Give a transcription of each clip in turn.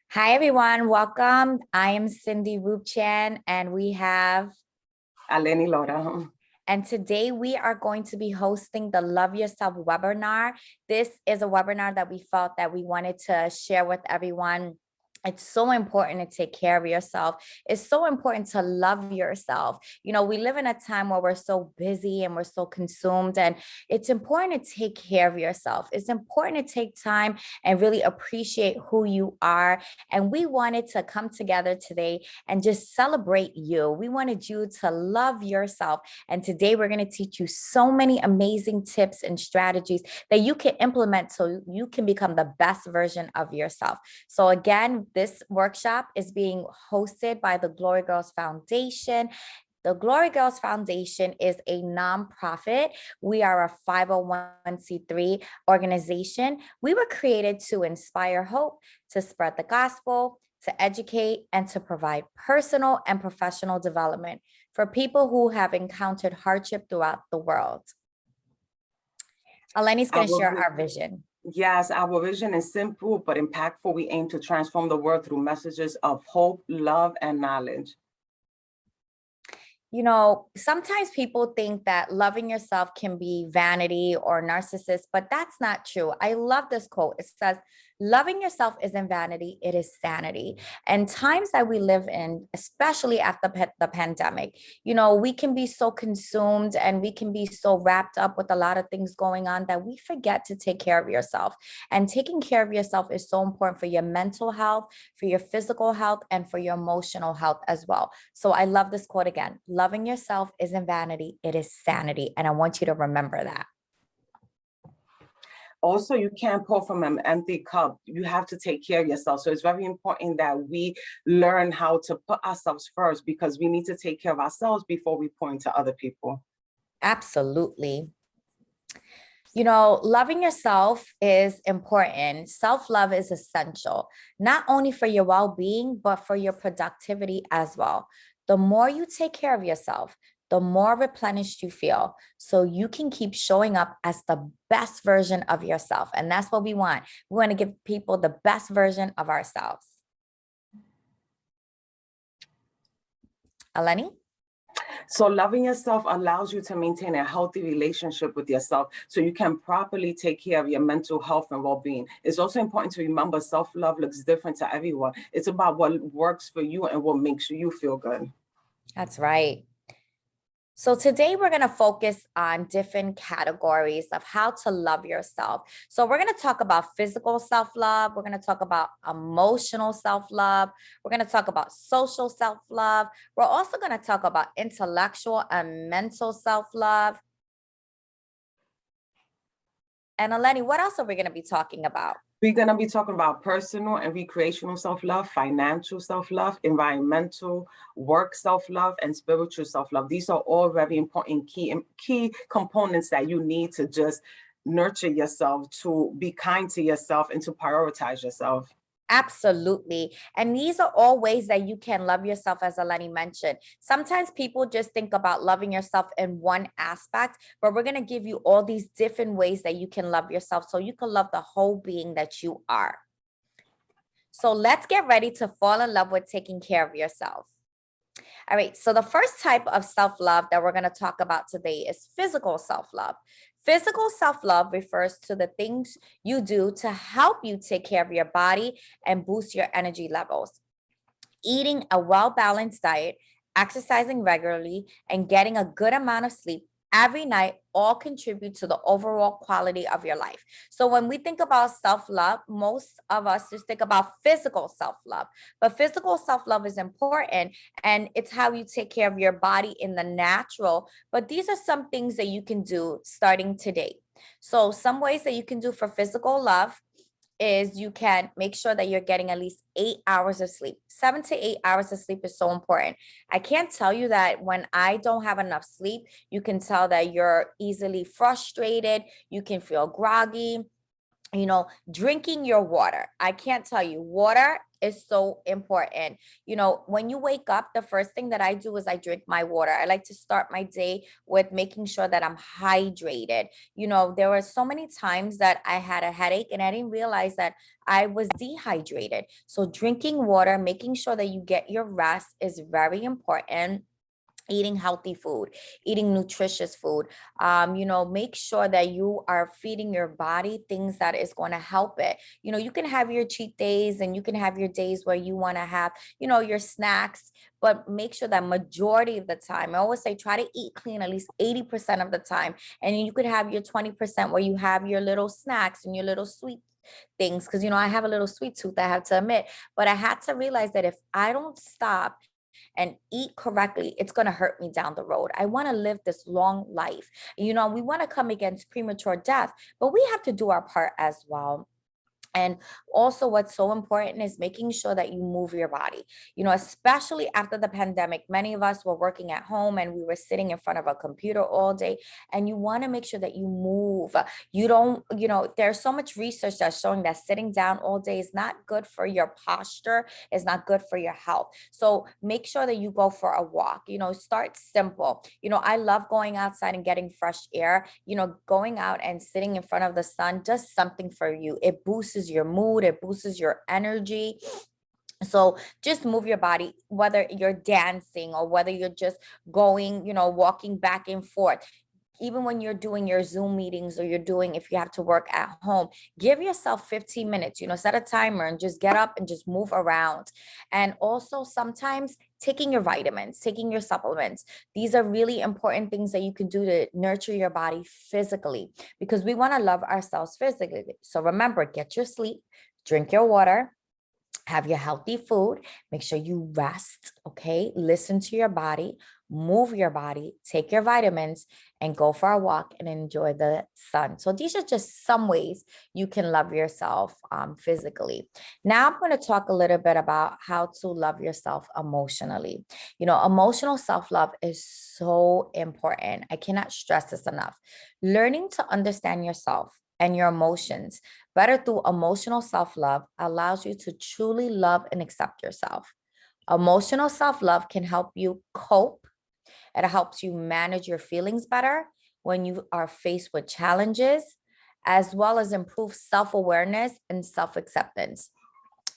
Hi, everyone. Welcome. I am Cindy Rupchan, and we have, Aleni Laura. and today we are going to be hosting the Love Yourself webinar. This is a webinar that we felt that we wanted to share with everyone. It's so important to take care of yourself. It's so important to love yourself. You know, we live in a time where we're so busy and we're so consumed, and it's important to take care of yourself. It's important to take time and really appreciate who you are. And we wanted to come together today and just celebrate you. We wanted you to love yourself. And today we're going to teach you so many amazing tips and strategies that you can implement so you can become the best version of yourself. So again, this workshop is being hosted by the Glory Girls Foundation. The Glory Girls Foundation is a nonprofit. We are a 501c3 organization. We were created to inspire hope, to spread the gospel, to educate, and to provide personal and professional development for people who have encountered hardship throughout the world. Eleni's going to share our vision. Yes, our vision is simple but impactful. We aim to transform the world through messages of hope, love, and knowledge. You know, sometimes people think that loving yourself can be vanity or narcissist, but that's not true. I love this quote. It says, loving yourself isn't vanity, it is sanity. And times that we live in, especially after the pandemic, you know, we can be so consumed and we can be so wrapped up with a lot of things going on that we forget to take care of yourself. And taking care of yourself is so important for your mental health, for your physical health, and for your emotional health as well. So I love this quote again. Loving yourself isn't vanity, it is sanity. And I want you to remember that. Also, you can't pour from an empty cup. You have to take care of yourself. So it's very important that we learn how to put ourselves first, because we need to take care of ourselves before we pour into other people. Absolutely. You know, loving yourself is important. Self-love is essential, not only for your well-being, but for your productivity as well. The more you take care of yourself, the more replenished you feel. So you can keep showing up as the best version of yourself. And that's what we want. We want to give people the best version of ourselves. Eleni? So loving yourself allows you to maintain a healthy relationship with yourself so you can properly take care of your mental health and well-being. It's also important to remember self-love looks different to everyone. It's about what works for you and what makes you feel good. That's right. So today we're going to focus on different categories of how to love yourself. So we're going to talk about physical self-love. We're going to talk about emotional self-love. We're going to talk about social self-love. We're also going to talk about intellectual and mental self-love. And Eleni, what else are we going to be talking about? We're going to be talking about personal and recreational self-love, financial self-love, environmental, work self-love, and spiritual self-love. These are all very important key components that you need to just nurture yourself, to be kind to yourself, and to prioritize yourself. Absolutely. And these are all ways that you can love yourself, as Eleni mentioned. Sometimes people just think about loving yourself in one aspect, but we're going to give you all these different ways that you can love yourself so you can love the whole being that you are. So let's get ready to fall in love with taking care of yourself. All right, so the first type of self-love that we're going to talk about today is physical self-love. Physical self-love refers to the things you do to help you take care of your body and boost your energy levels. Eating a well-balanced diet, exercising regularly, and getting a good amount of sleep every night all contribute to the overall quality of your life. So when we think about self-love, most of us just think about physical self-love, but physical self-love is important, and it's how you take care of your body in the natural. But these are some things that you can do starting today. So some ways that you can do for physical love is you can make sure that you're getting at least 8 hours of sleep. 7 to 8 hours of sleep is so important. I can't tell you that when I don't have enough sleep, you can tell that you're easily frustrated. You can feel groggy. Drinking your water. I can't tell you, water is so important. When you wake up, the first thing that I do is I drink my water. I like to start my day with making sure that I'm hydrated. There were so many times that I had a headache and I didn't realize that I was dehydrated. So drinking water, making sure that you get your rest is very important. Eating healthy food, eating nutritious food. Make sure that you are feeding your body things that is going to help it. You can have your cheat days and you can have your days where you want to have, your snacks, but make sure that majority of the time, I always say, try to eat clean at least 80% of the time. And you could have your 20% where you have your little snacks and your little sweet things. Because, I have a little sweet tooth, I have to admit, but I had to realize that if I don't stop and eat correctly, it's going to hurt me down the road. I want to live this long life. We want to come against premature death, but we have to do our part as well. And also, what's so important is making sure that you move your body, especially after the pandemic. Many of us were working at home and we were sitting in front of a computer all day. And you want to make sure that you move. You don't, there's so much research that's showing that sitting down all day is not good for your posture, is not good for your health. So make sure that you go for a walk, start simple. I love going outside and getting fresh air. Going out and sitting in front of the sun does something for you. It boosts your mood, it boosts your energy. So just move your body, whether you're dancing or whether you're just going, walking back and forth. Even when you're doing your Zoom meetings or if you have to work at home, give yourself 15 minutes, set a timer and just get up and just move around. And also sometimes taking your vitamins, taking your supplements. These are really important things that you can do to nurture your body physically, because we want to love ourselves physically. So remember, get your sleep, drink your water, have your healthy food, make sure you rest, okay? Listen to your body, move your body, take your vitamins, and go for a walk and enjoy the sun. So these are just some ways you can love yourself physically. Now I'm going to talk a little bit about how to love yourself emotionally. Emotional self-love is so important. I cannot stress this enough. Learning to understand yourself and your emotions better through emotional self-love allows you to truly love and accept yourself. Emotional self-love can help you cope. It helps you manage your feelings better when you are faced with challenges, as well as improve self-awareness and self-acceptance.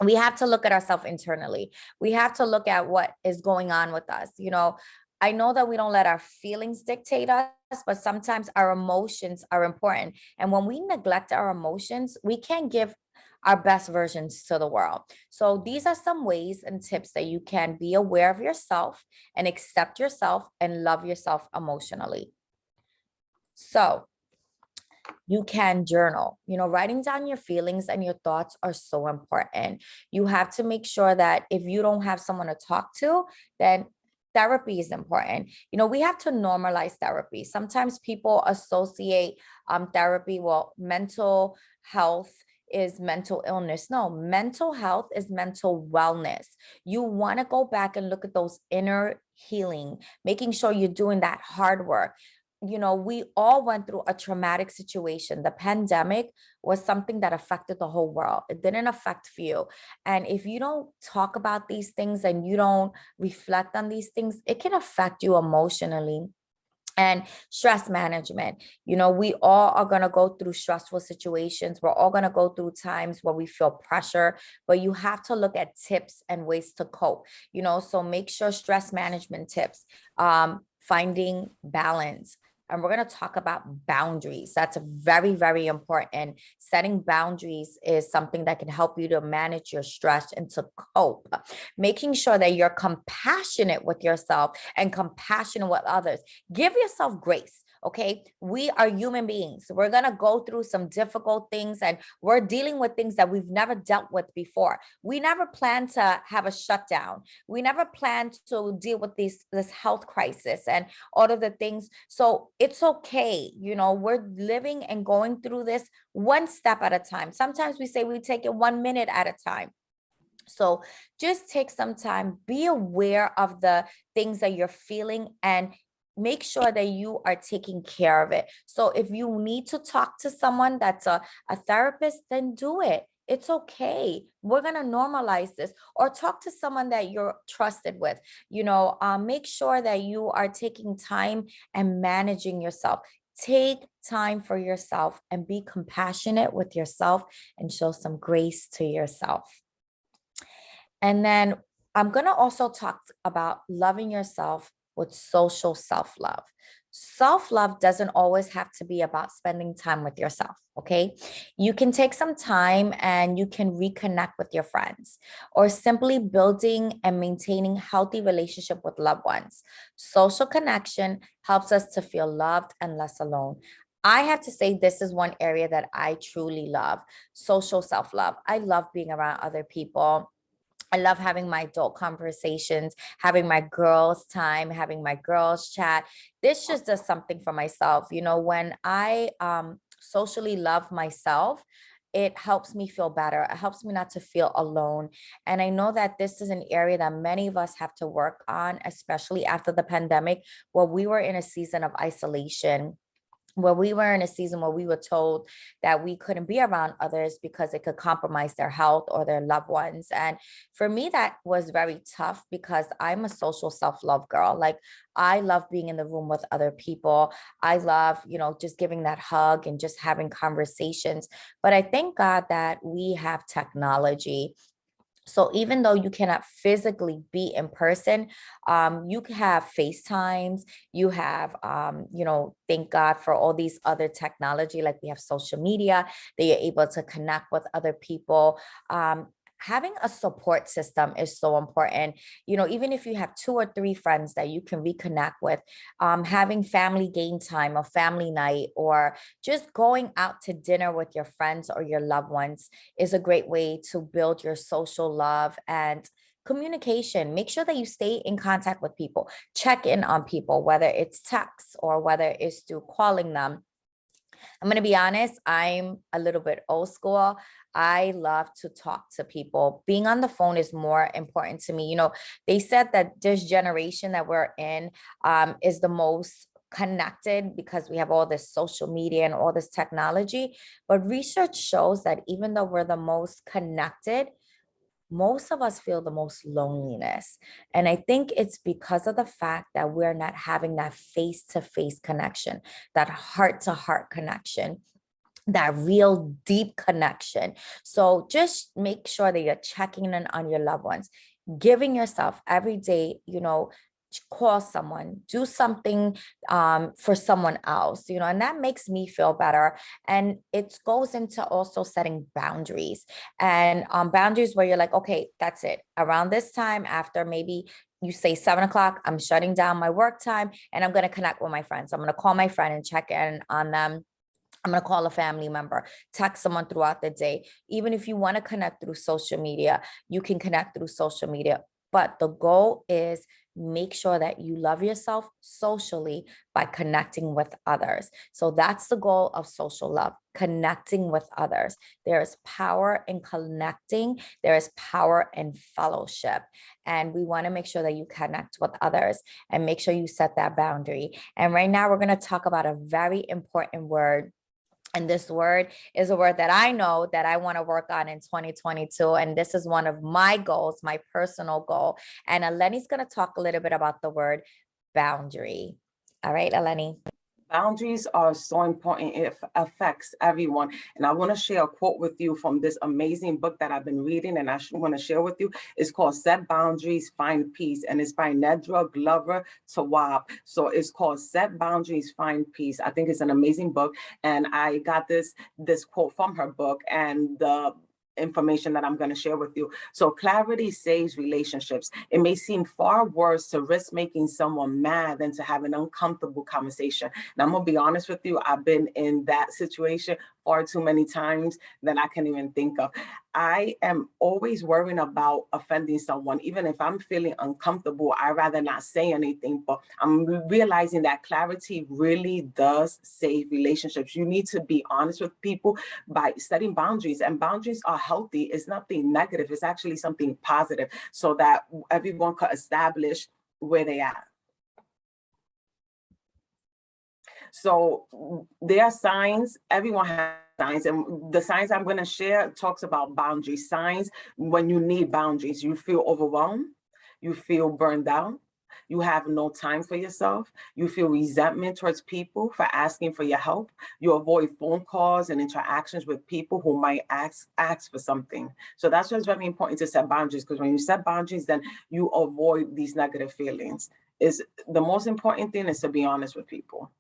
We have to look at ourselves internally. We have to look at what is going on with us. I know that we don't let our feelings dictate us, but sometimes our emotions are important. And when we neglect our emotions, we can't give our best versions to the world. So these are some ways and tips that you can be aware of yourself and accept yourself and love yourself emotionally. So you can journal. Writing down your feelings and your thoughts are so important. You have to make sure that if you don't have someone to talk to, then therapy is important. We have to normalize therapy. Sometimes people associate therapy, well, mental health is mental illness. No, mental health is mental wellness. You want to go back and look at those inner healing, making sure you're doing that hard work. We all went through a traumatic situation. The pandemic was something that affected the whole world. It didn't affect few. And if you don't talk about these things and you don't reflect on these things, it can affect you emotionally. And stress management. We all are going to go through stressful situations. We're all going to go through times where we feel pressure, but you have to look at tips and ways to cope, so make sure stress management tips, finding balance. And we're going to talk about boundaries. That's very, very important. Setting boundaries is something that can help you to manage your stress and to cope. Making sure that you're compassionate with yourself and compassionate with others. Give yourself grace. Okay, we are human beings. We're going to go through some difficult things and we're dealing with things that we've never dealt with before. We never planned to have a shutdown. We never planned to deal with this health crisis and all of the things. So it's okay. We're living and going through this one step at a time. Sometimes we say we take it 1 minute at a time. So just take some time, be aware of the things that you're feeling and make sure that you are taking care of it. So if you need to talk to someone that's a therapist, then do it. It's okay. We're going to normalize this, or talk to someone that you're trusted with. Make sure that you are taking time and managing yourself. Take time for yourself and be compassionate with yourself and show some grace to yourself. And then I'm going to also talk about loving yourself with social self-love. Self-love doesn't always have to be about spending time with yourself, okay? You can take some time and you can reconnect with your friends, or simply building and maintaining healthy relationship with loved ones. Social connection helps us to feel loved and less alone. I have to say, this is one area that I truly love: social self-love. I love being around other people. I love having my adult conversations, having my girls' time, having my girls' chat. This just does something for myself. When I socially love myself, it helps me feel better. It helps me not to feel alone. And I know that this is an area that many of us have to work on, especially after the pandemic, where we were in a season of isolation, where we were in a season where we were told that we couldn't be around others because it could compromise their health or their loved ones. And for me, that was very tough, because I'm a social self-love girl. Like, I love being in the room with other people. I love, just giving that hug and just having conversations. But I thank God that we have technology. So even though you cannot physically be in person, you can have FaceTimes, you have, thank God for all these other technology, like we have social media, that you're able to connect with other people. Having a support system is so important. Even if you have 2 or 3 friends that you can reconnect with, having family game time or family night, or just going out to dinner with your friends or your loved ones is a great way to build your social love and communication. Make sure that you stay in contact with people, check in on people, whether it's text or whether it's through calling them. I'm going to be honest, I'm a little bit old school. I love to talk to people. Being on the phone is more important to me. They said that this generation that we're in is the most connected because we have all this social media and all this technology. But research shows that even though we're the most connected, most of us feel the most loneliness. And I think it's because of the fact that we're not having that face-to-face connection, that heart-to-heart connection, that real deep connection. So just make sure that you're checking in on your loved ones, giving yourself every day, call someone, do something for someone else, and that makes me feel better. And it goes into also setting boundaries, and boundaries where you're like, okay, that's it. Around this time, after maybe you say 7 o'clock, I'm shutting down my work time and I'm going to connect with my friends. I'm going to call my friend and check in on them. I'm going to call a family member, text someone throughout the day. Even if you want to connect through social media, you can connect through social media. But the goal is make sure that you love yourself socially by connecting with others. So that's the goal of social love, connecting with others. There is power in connecting. There is power in fellowship. And we want to make sure that you connect with others and make sure you set that boundary. And right now we're going to talk about a very important word. And this word is a word that I know that I want to work on in 2022. And this is one of my goals, my personal goal. And Eleni's going to talk a little bit about the word boundary. All right, Eleni. Boundaries are so important. It affects everyone. And I want to share a quote with you from this amazing book that I've been reading, and I want to share with you. It's called Set Boundaries, Find Peace, and it's by Nedra Glover Tawwab. So it's called Set Boundaries, Find Peace. I think it's an amazing book. And I got this quote from her book, and the information that I'm going to share with you. So clarity saves relationships. It may seem far worse to risk making someone mad than to have an uncomfortable conversation. And I'm going to be honest with you, I've been in that situation far too many times than I can even think of. I am always worrying about offending someone. Even if I'm feeling uncomfortable, I'd rather not say anything. But I'm realizing that clarity really does save relationships. You need to be honest with people by setting boundaries. And boundaries are healthy. It's nothing negative. It's actually something positive, so that everyone can establish where they are. So there are signs, everyone has signs, and the signs I'm going to share talks about boundaries. Signs when you need boundaries: you feel overwhelmed, you feel burned out, you have no time for yourself, you feel resentment towards people for asking for your help, you avoid phone calls and interactions with people who might ask for something. So that's why it's very important to set boundaries, because when you set boundaries, then you avoid these negative feelings. Is the most important thing is to be honest with people.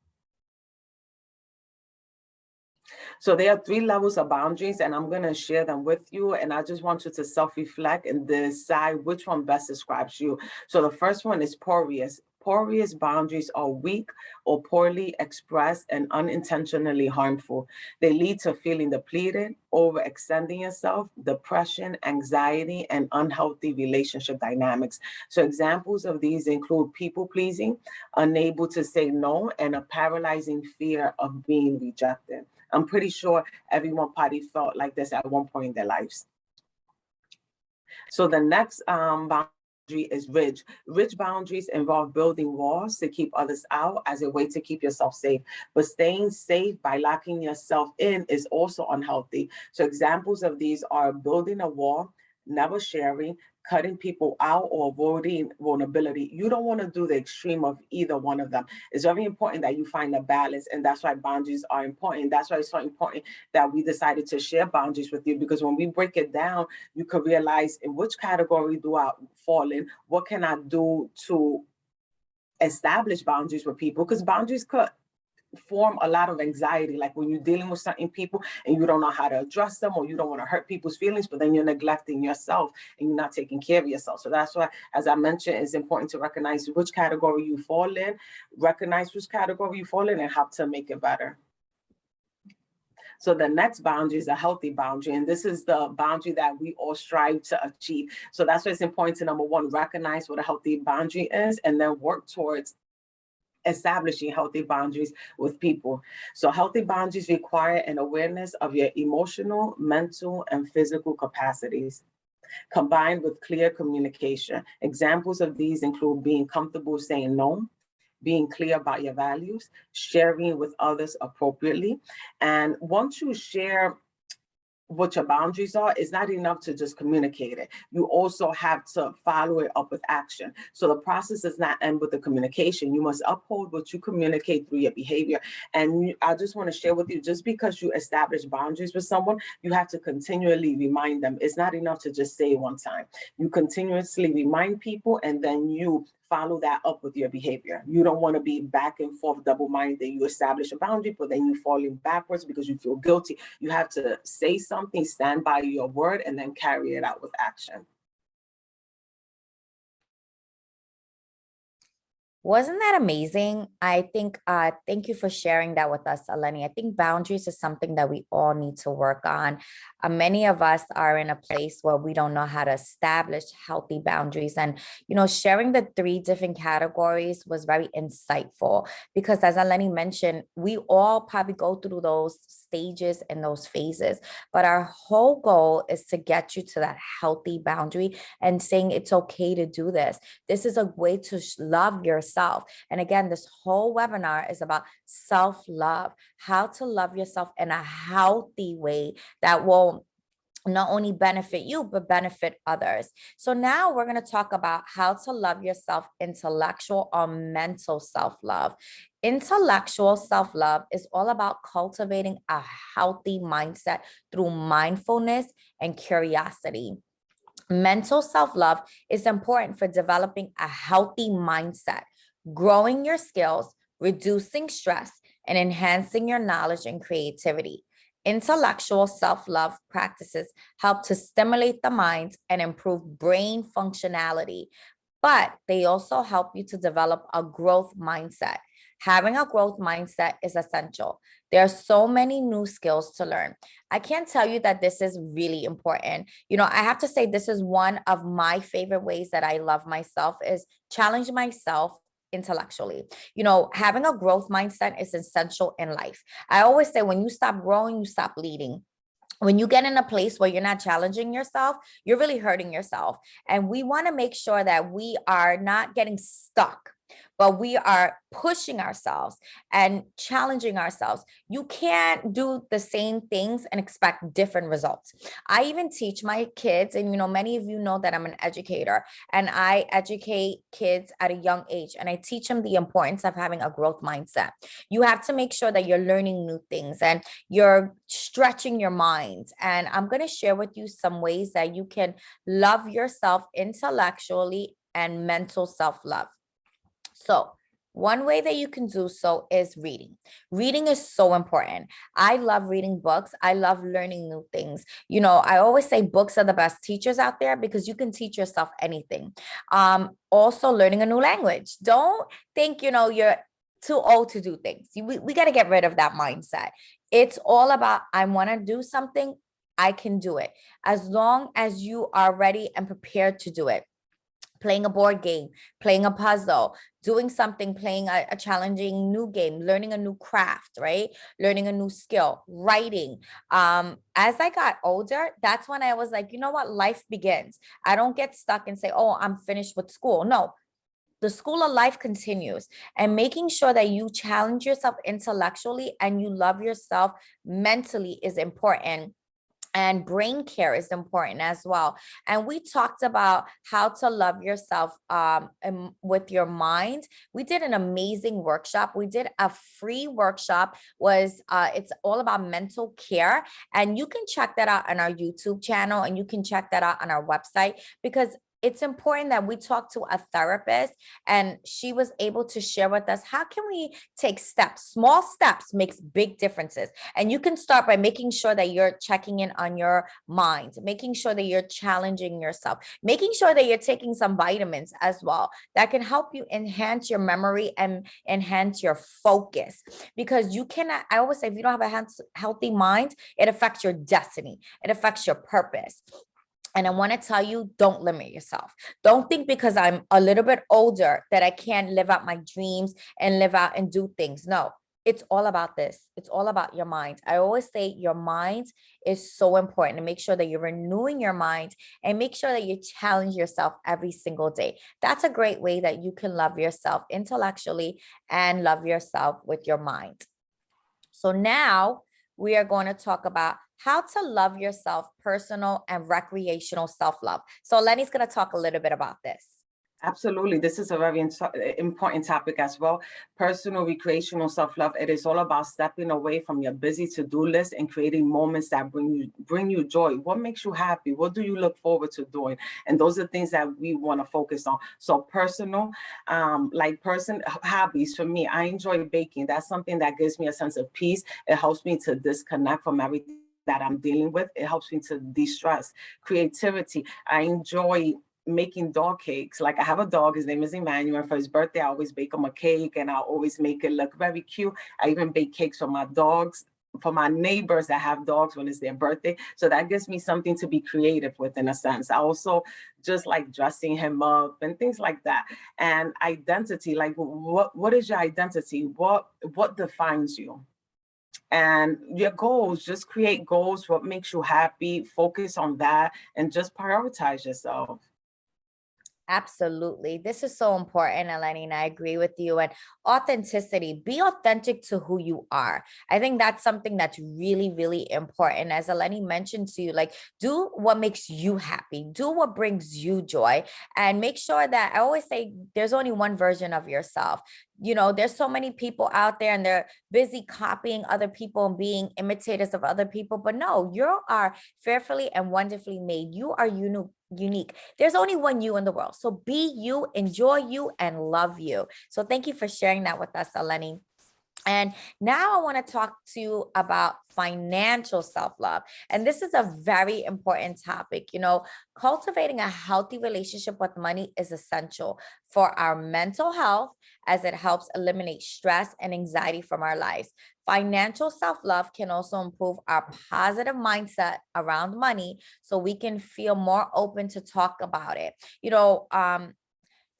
So there are 3 levels of boundaries, and I'm going to share them with you. And I just want you to self-reflect and decide which one best describes you. So the first one is porous. Porous boundaries are weak or poorly expressed and unintentionally harmful. They lead to feeling depleted, overextending yourself, depression, anxiety, and unhealthy relationship dynamics. So examples of these include people pleasing, unable to say no, and a paralyzing fear of being rejected. I'm pretty sure everyone probably felt like this at one point in their lives. So the next boundary is ridge. Ridge boundaries involve building walls to keep others out as a way to keep yourself safe. But staying safe by locking yourself in is also unhealthy. So examples of these are building a wall, never sharing, cutting people out, or avoiding vulnerability. You don't want to do the extreme of either one of them. It's very important that you find a balance, and that's why boundaries are important. That's why it's so important that we decided to share boundaries with you, because when we break it down, you can realize in which category do I fall in, what can I do to establish boundaries with people, because boundaries could form a lot of anxiety, like when you're dealing with certain people and you don't know how to address them, or you don't want to hurt people's feelings, but then you're neglecting yourself and you're not taking care of yourself. So that's why, as I mentioned, it's important to recognize which category you fall in, recognize which category you fall in, and how to make it better. So the next boundary is a healthy boundary, and this is the boundary that we all strive to achieve. So that's why it's important to, number one, recognize what a healthy boundary is, and then work towards establishing healthy boundaries with people. So healthy boundaries require an awareness of your emotional, mental, and physical capacities, combined with clear communication. Examples of these include being comfortable saying no, being clear about your values, sharing with others appropriately. And once you share what your boundaries are, it's not enough to just communicate it. You also have to follow it up with action. So the process does not end with the communication. You must uphold what you communicate through your behavior. And I just want to share with you, just because you establish boundaries with someone, you have to continually remind them. It's not enough to just say it one time. You continuously remind people, and then you follow that up with your behavior. You don't want to be back and forth, double-minded. You establish a boundary, but then you falling backwards because you feel guilty. You have to say something, stand by your word, and then carry it out with action. Wasn't that amazing? I think, thank you for sharing that with us, Eleni. I think boundaries is something that we all need to work on. Many of us are in a place where we don't know how to establish healthy boundaries. And, sharing the 3 different categories was very insightful, because as Eleni mentioned, we all probably go through those stages and those phases, but our whole goal is to get you to that healthy boundary and saying it's okay to do this. This is a way to love yourself. And again, this whole webinar is about self-love, how to love yourself in a healthy way that will not only benefit you, but benefit others. So now we're going to talk about how to love yourself, intellectual or mental self-love. Intellectual self-love is all about cultivating a healthy mindset through mindfulness and curiosity. Mental self-love is important for developing a healthy mindset, growing your skills, reducing stress, and enhancing your knowledge and creativity. Intellectual self-love practices help to stimulate the mind and improve brain functionality, but they also help you to develop a growth mindset. Having a growth mindset is essential. There are so many new skills to learn. I can't tell you that this is really important. I have to say this is one of my favorite ways that I love myself, is challenge myself intellectually. Having a growth mindset is essential in life. I always say when you stop growing, you stop leading. When you get in a place where you're not challenging yourself, you're really hurting yourself. And we want to make sure that we are not getting stuck but we are pushing ourselves and challenging ourselves. You can't do the same things and expect different results. I even teach my kids, and many of you know that I'm an educator, and I educate kids at a young age, and I teach them the importance of having a growth mindset. You have to make sure that you're learning new things and you're stretching your mind. And I'm going to share with you some ways that you can love yourself intellectually and mental self-love. So, one way that you can do so is reading. Reading is so important. I love reading books. I love learning new things. I always say books are the best teachers out there because you can teach yourself anything. Also, learning a new language. Don't think, you're too old to do things. We got to get rid of that mindset. It's all about, I want to do something, I can do it. As long as you are ready and prepared to do it. Playing a board game, playing a puzzle, doing something, playing a challenging new game, learning a new craft, right? Learning a new skill, writing. As I got older, that's when I was like, you know what? Life begins. I don't get stuck and say, oh, I'm finished with school. No, the school of life continues, and making sure that you challenge yourself intellectually and you love yourself mentally is important. And brain care is important as well. And we talked about how to love yourself with your mind. We did an amazing workshop. We did a free workshop. It's all about mental care. And you can check that out on our YouTube channel, and you can check that out on our website, because it's important that we talk to a therapist, and she was able to share with us, how can we take steps? Small steps makes big differences. And you can start by making sure that you're checking in on your mind, making sure that you're challenging yourself, making sure that you're taking some vitamins as well that can help you enhance your memory and enhance your focus. Because you cannot, I always say, if you don't have a healthy mind, it affects your destiny, it affects your purpose. And I want to tell you, don't limit yourself. Don't think because I'm a little bit older that I can't live out my dreams and live out and do things. No, it's all about this. It's all about your mind. I always say your mind is so important, to make sure that you're renewing your mind and make sure that you challenge yourself every single day. That's a great way that you can love yourself intellectually and love yourself with your mind. So now we are going to talk about how to love yourself, personal and recreational self-love. So Lenny's going to talk a little bit about this. Absolutely. This is a very important topic as well. Personal, recreational self-love. It is all about stepping away from your busy to-do list and creating moments that bring you joy. What makes you happy? What do you look forward to doing? And those are things that we want to focus on. So personal, hobbies for me, I enjoy baking. That's something that gives me a sense of peace. It helps me to disconnect from everything that I'm dealing with. It helps me to de-stress. Creativity. I enjoy making dog cakes. Like, I have a dog, his name is Emmanuel. For his birthday, I always bake him a cake, and I always make it look very cute. I even bake cakes for my dogs, for my neighbors that have dogs when it's their birthday. So that gives me something to be creative with, in a sense. I also just like dressing him up and things like that. And identity, like what is your identity? What defines you? And your goals, just create goals, what makes you happy, focus on that, and just prioritize yourself. Absolutely. This is so important, Eleni, and I agree with you. And authenticity, be authentic to who you are. I think that's something that's really, really important. As Eleni mentioned to you, like, do what makes you happy, do what brings you joy, and make sure that, I always say, there's only one version of yourself. There's so many people out there and they're busy copying other people and being imitators of other people. But no, you are fearfully and wonderfully made. You are unique. There's only one you in the world. So be you, enjoy you, and love you. So thank you for sharing that with us, Eleni. And now I want to talk to you about financial self-love. And this is a very important topic. Cultivating a healthy relationship with money is essential for our mental health, as it helps eliminate stress and anxiety from our lives. Financial self-love can also improve our positive mindset around money, so we can feel more open to talk about it.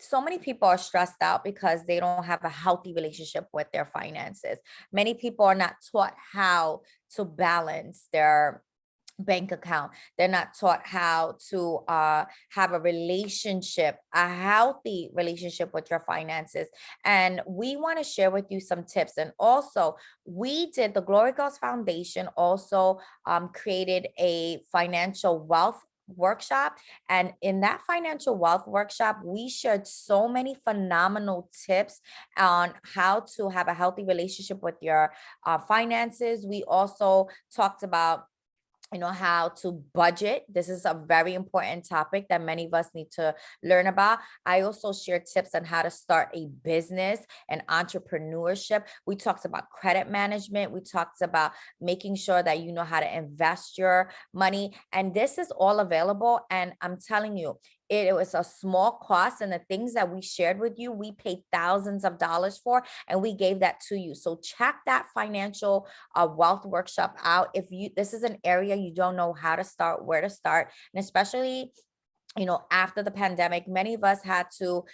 So many people are stressed out because they don't have a healthy relationship with their finances. Many people are not taught how to balance their bank account. They're not taught how to have a relationship, a healthy relationship with your finances. And we want to share with you some tips. And also, the Glory Girls Foundation also created a financial wealth workshop. And in that financial wealth workshop, we shared so many phenomenal tips on how to have a healthy relationship with your finances. We also talked about how to budget. This is a very important topic that many of us need to learn about. I also share tips on how to start a business and entrepreneurship. We talked about credit management. We talked about making sure that you know how to invest your money. And this is all available. And I'm telling you, it was a small cost, and the things that we shared with you, we paid thousands of dollars for, and we gave that to you. So check that financial wealth workshop out. If this is an area you don't know how to start, where to start, and especially after the pandemic, many of us had to,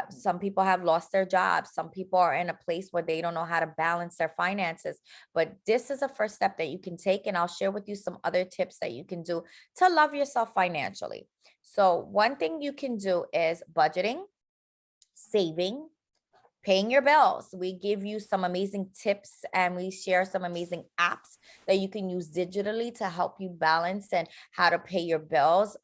some people have lost their jobs. Some people are in a place where they don't know how to balance their finances. But this is a first step that you can take. And I'll share with you some other tips that you can do to love yourself financially. So one thing you can do is budgeting, saving, paying your bills. We give you some amazing tips, and we share some amazing apps that you can use digitally to help you balance and how to pay your bills.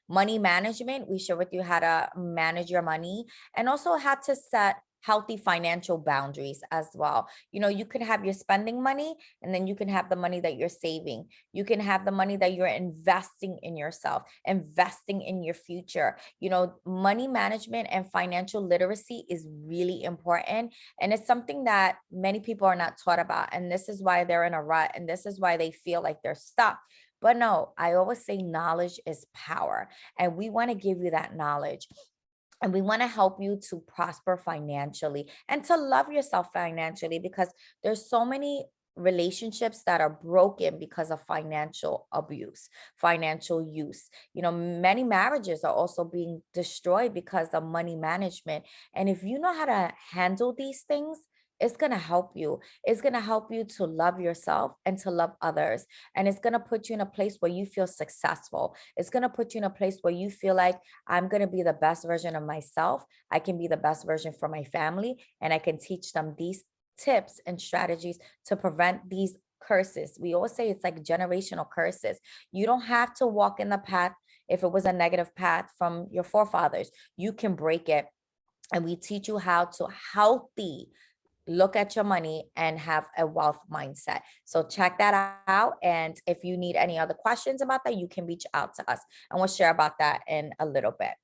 Money management, we share with you how to manage your money, and also how to set healthy financial boundaries as well. You can have your spending money, and then you can have the money that you're saving. You can have the money that you're investing in yourself, investing in your future. Money management and financial literacy is really important. And it's something that many people are not taught about. And this is why they're in a rut. And this is why they feel like they're stuck. But no, I always say knowledge is power. And we want to give you that knowledge. And we want to help you to prosper financially and to love yourself financially, because there's so many relationships that are broken because of financial abuse, financial use. Many marriages are also being destroyed because of money management. And if you know how to handle these things, it's going to help you. It's going to help you to love yourself and to love others. And it's going to put you in a place where you feel successful. It's going to put you in a place where you feel like, I'm going to be the best version of myself. I can be the best version for my family, and I can teach them these tips and strategies to prevent these curses. We always say it's like generational curses. You don't have to walk in the path. If it was a negative path from your forefathers, you can break it. And we teach you how to healthy look at your money and have a wealth mindset. So check that out. And if you need any other questions about that, you can reach out to us, and we'll share about that in a little bit.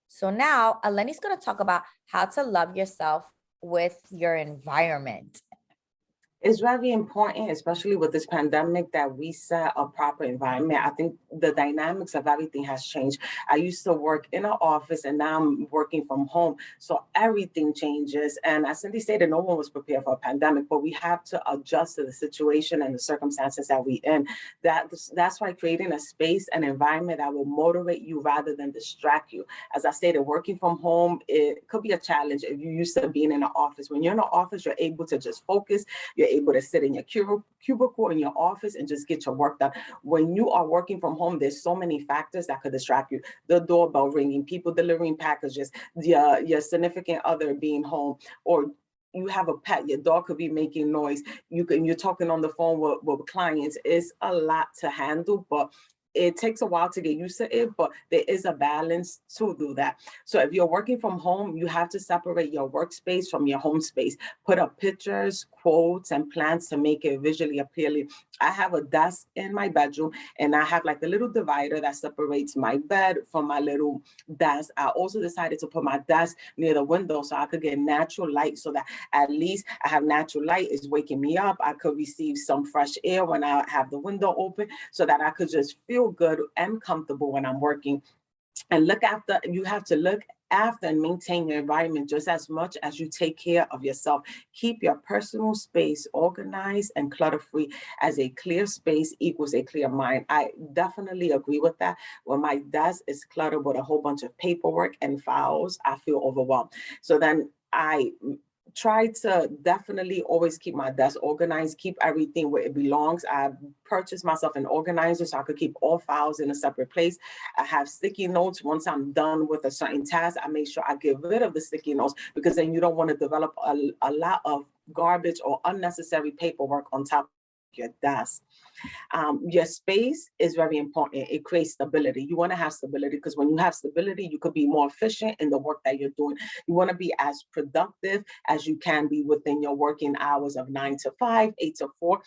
So now Eleni's going to talk about how to love yourself with your environment. It's very important, especially with this pandemic, that we set a proper environment. I think the dynamics of everything has changed. I used to work in an office, and now I'm working from home. So everything changes. And as Cindy stated, no one was prepared for a pandemic, but we have to adjust to the situation and the circumstances that we're in. That's why creating a space and environment that will motivate you rather than distract you. As I stated, working from home, it could be a challenge if you're used to being in an office. When you're in an office, you're able to just focus. You're able to sit in your cubicle in your office and just get your work done. When you are working from home, there's so many factors that could distract you. The doorbell ringing, people delivering packages, your significant other being home, or you have a pet, your dog could be making noise. You're talking on the phone with clients. It's a lot to handle, but it takes a while to get used to it, but there is a balance to do that. So if you're working from home, you have to separate your workspace from your home space. Put up pictures, quotes, and plans to make it visually appealing. I have a desk in my bedroom, and I have like a little divider that separates my bed from my little desk. I also decided to put my desk near the window so I could get natural light, so that at least I have natural light. It's waking me up. I could receive some fresh air when I have the window open, so that I could just feel good and comfortable when I'm working. And you have to look after and maintain your environment just as much as you take care of yourself. Keep your personal space organized and clutter-free, as a clear space equals a clear mind. I definitely agree with that. When my desk is cluttered with a whole bunch of paperwork and files, I feel overwhelmed. So then I try to definitely always keep my desk organized, keep everything where it belongs. I purchased myself an organizer so I could keep all files in a separate place. I have sticky notes. Once I'm done with a certain task, I make sure I get rid of the sticky notes, because then you don't want to develop a lot of garbage or unnecessary paperwork on top of your desk. Your space is very important. It creates stability. You want to have stability, because when you have stability, you could be more efficient in the work that you're doing. You want to be as productive as you can be within your working hours of 9 to 5, 8 to 4.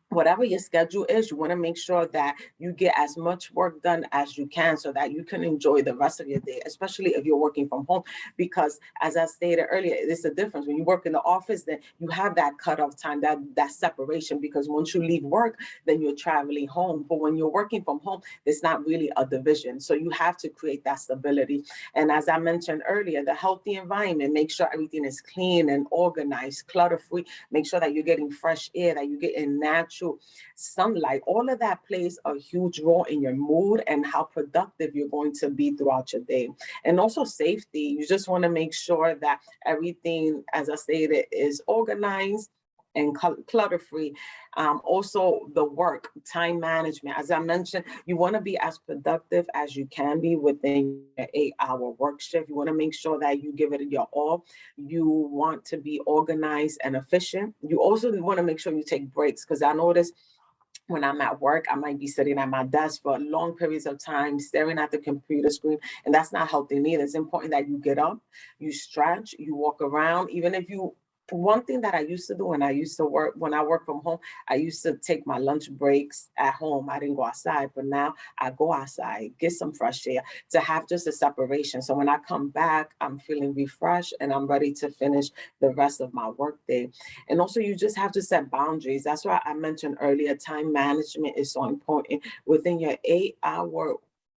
Whatever your schedule is, you want to make sure that you get as much work done as you can, so that you can enjoy the rest of your day, especially if you're working from home. Because as I stated earlier, it's a difference. When you work in the office, then you have that cutoff time, that separation, because once you leave work, then you're traveling home. But when you're working from home, it's not really a division. So you have to create that stability. And as I mentioned earlier, the healthy environment, make sure everything is clean and organized, clutter-free. Make sure that you're getting fresh air, that you're getting natural sunlight. All of that plays a huge role in your mood and how productive you're going to be throughout your day. And also safety. You just want to make sure that everything, as I stated, is organized and clutter-free. Also the work, time management. As I mentioned, you want to be as productive as you can be within your 8-hour work shift. You want to make sure that you give it your all. You want to be organized and efficient. You also want to make sure you take breaks, because I notice when I'm at work, I might be sitting at my desk for long periods of time, staring at the computer screen, and that's not healthy neither. It's important that you get up, you stretch, you walk around. Even if you, one thing that I used to do when I used to work, when I work from home, I used to take my lunch breaks at home. I didn't go outside, but now I go outside, get some fresh air, to have just a separation. So when I come back, I'm feeling refreshed and I'm ready to finish the rest of my work day. And also, you just have to set boundaries. That's why I mentioned earlier, time management is so important. Within your 8-hour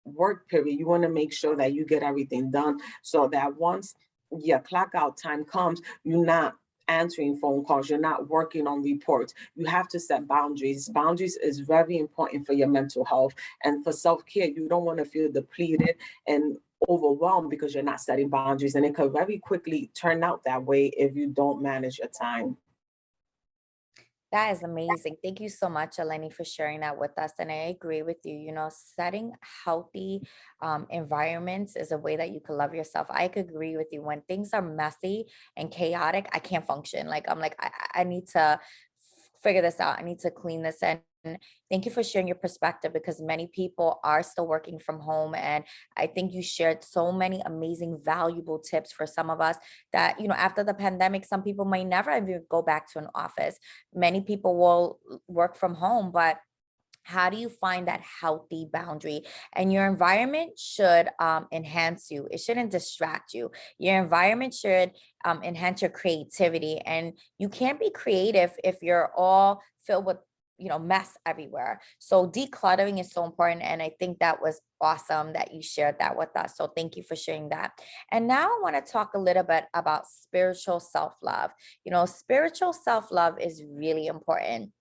work period, you want to make sure that you get everything done, so that once your clock out time comes, you're not answering phone calls, you're not working on reports. You have to set boundaries. Boundaries is very important for your mental health and for self-care. You don't want to feel depleted and overwhelmed because you're not setting boundaries, and it could very quickly turn out that way if you don't manage your time. That is amazing. Thank you so much, Eleni, for sharing that with us. And I agree with you. You know, setting healthy environments is a way that you can love yourself. I could agree with you. When things are messy and chaotic, I can't function. Like, I'm like, I need to figure this out. I need to clean this. And thank you for sharing your perspective, because many people are still working from home. And I think you shared so many amazing, valuable tips for some of us that, you know, after the pandemic, some people might never even go back to an office. Many people will work from home, but how do you find that healthy boundary? And your environment should enhance you. It shouldn't distract you. Your environment should enhance your creativity. And you can't be creative if you're all filled with, you know, mess everywhere. So decluttering is so important. And I think that was awesome that you shared that with us. So thank you for sharing that. And now I want to talk a little bit about spiritual self-love. You know, spiritual self-love is really important.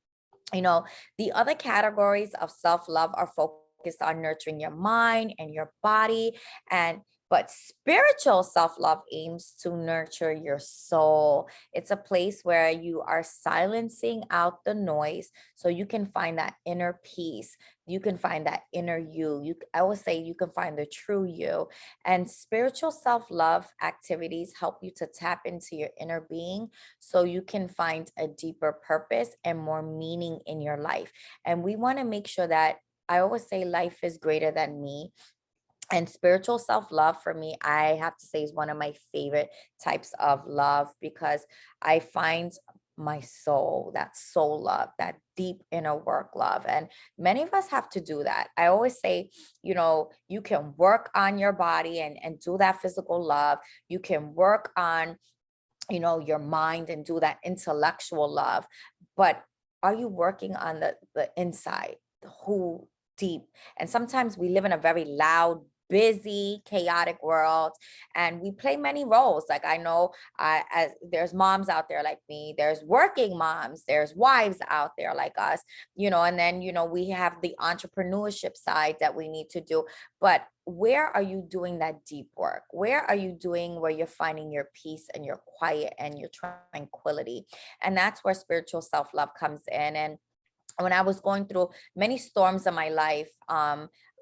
You know, the other categories of self-love are focused on nurturing your mind and your body, and but spiritual self-love aims to nurture your soul. It's a place where you are silencing out the noise so you can find that inner peace. You can find that inner you. I always say you can find the true you. And spiritual self-love activities help you to tap into your inner being so you can find a deeper purpose and more meaning in your life. And we want to make sure that, I always say, life is greater than me. And spiritual self-love for me, I have to say, is one of my favorite types of love, because I find my soul, that soul love, that deep inner work love. And many of us have to do that. I always say, you know, you can work on your body and do that physical love. You can work on, you know, your mind and do that intellectual love. But are you working on the inside, the who deep? And sometimes we live in a very loud, busy, chaotic world, and we play many roles. Like I know, as there's moms out there like me, there's working moms, there's wives out there like us, and then we have the entrepreneurship side that we need to do. But where are you doing that deep work? Where are you doing where you're finding your peace and your quiet and your tranquility? And that's where spiritual self-love comes in. And when I was going through many storms in my life,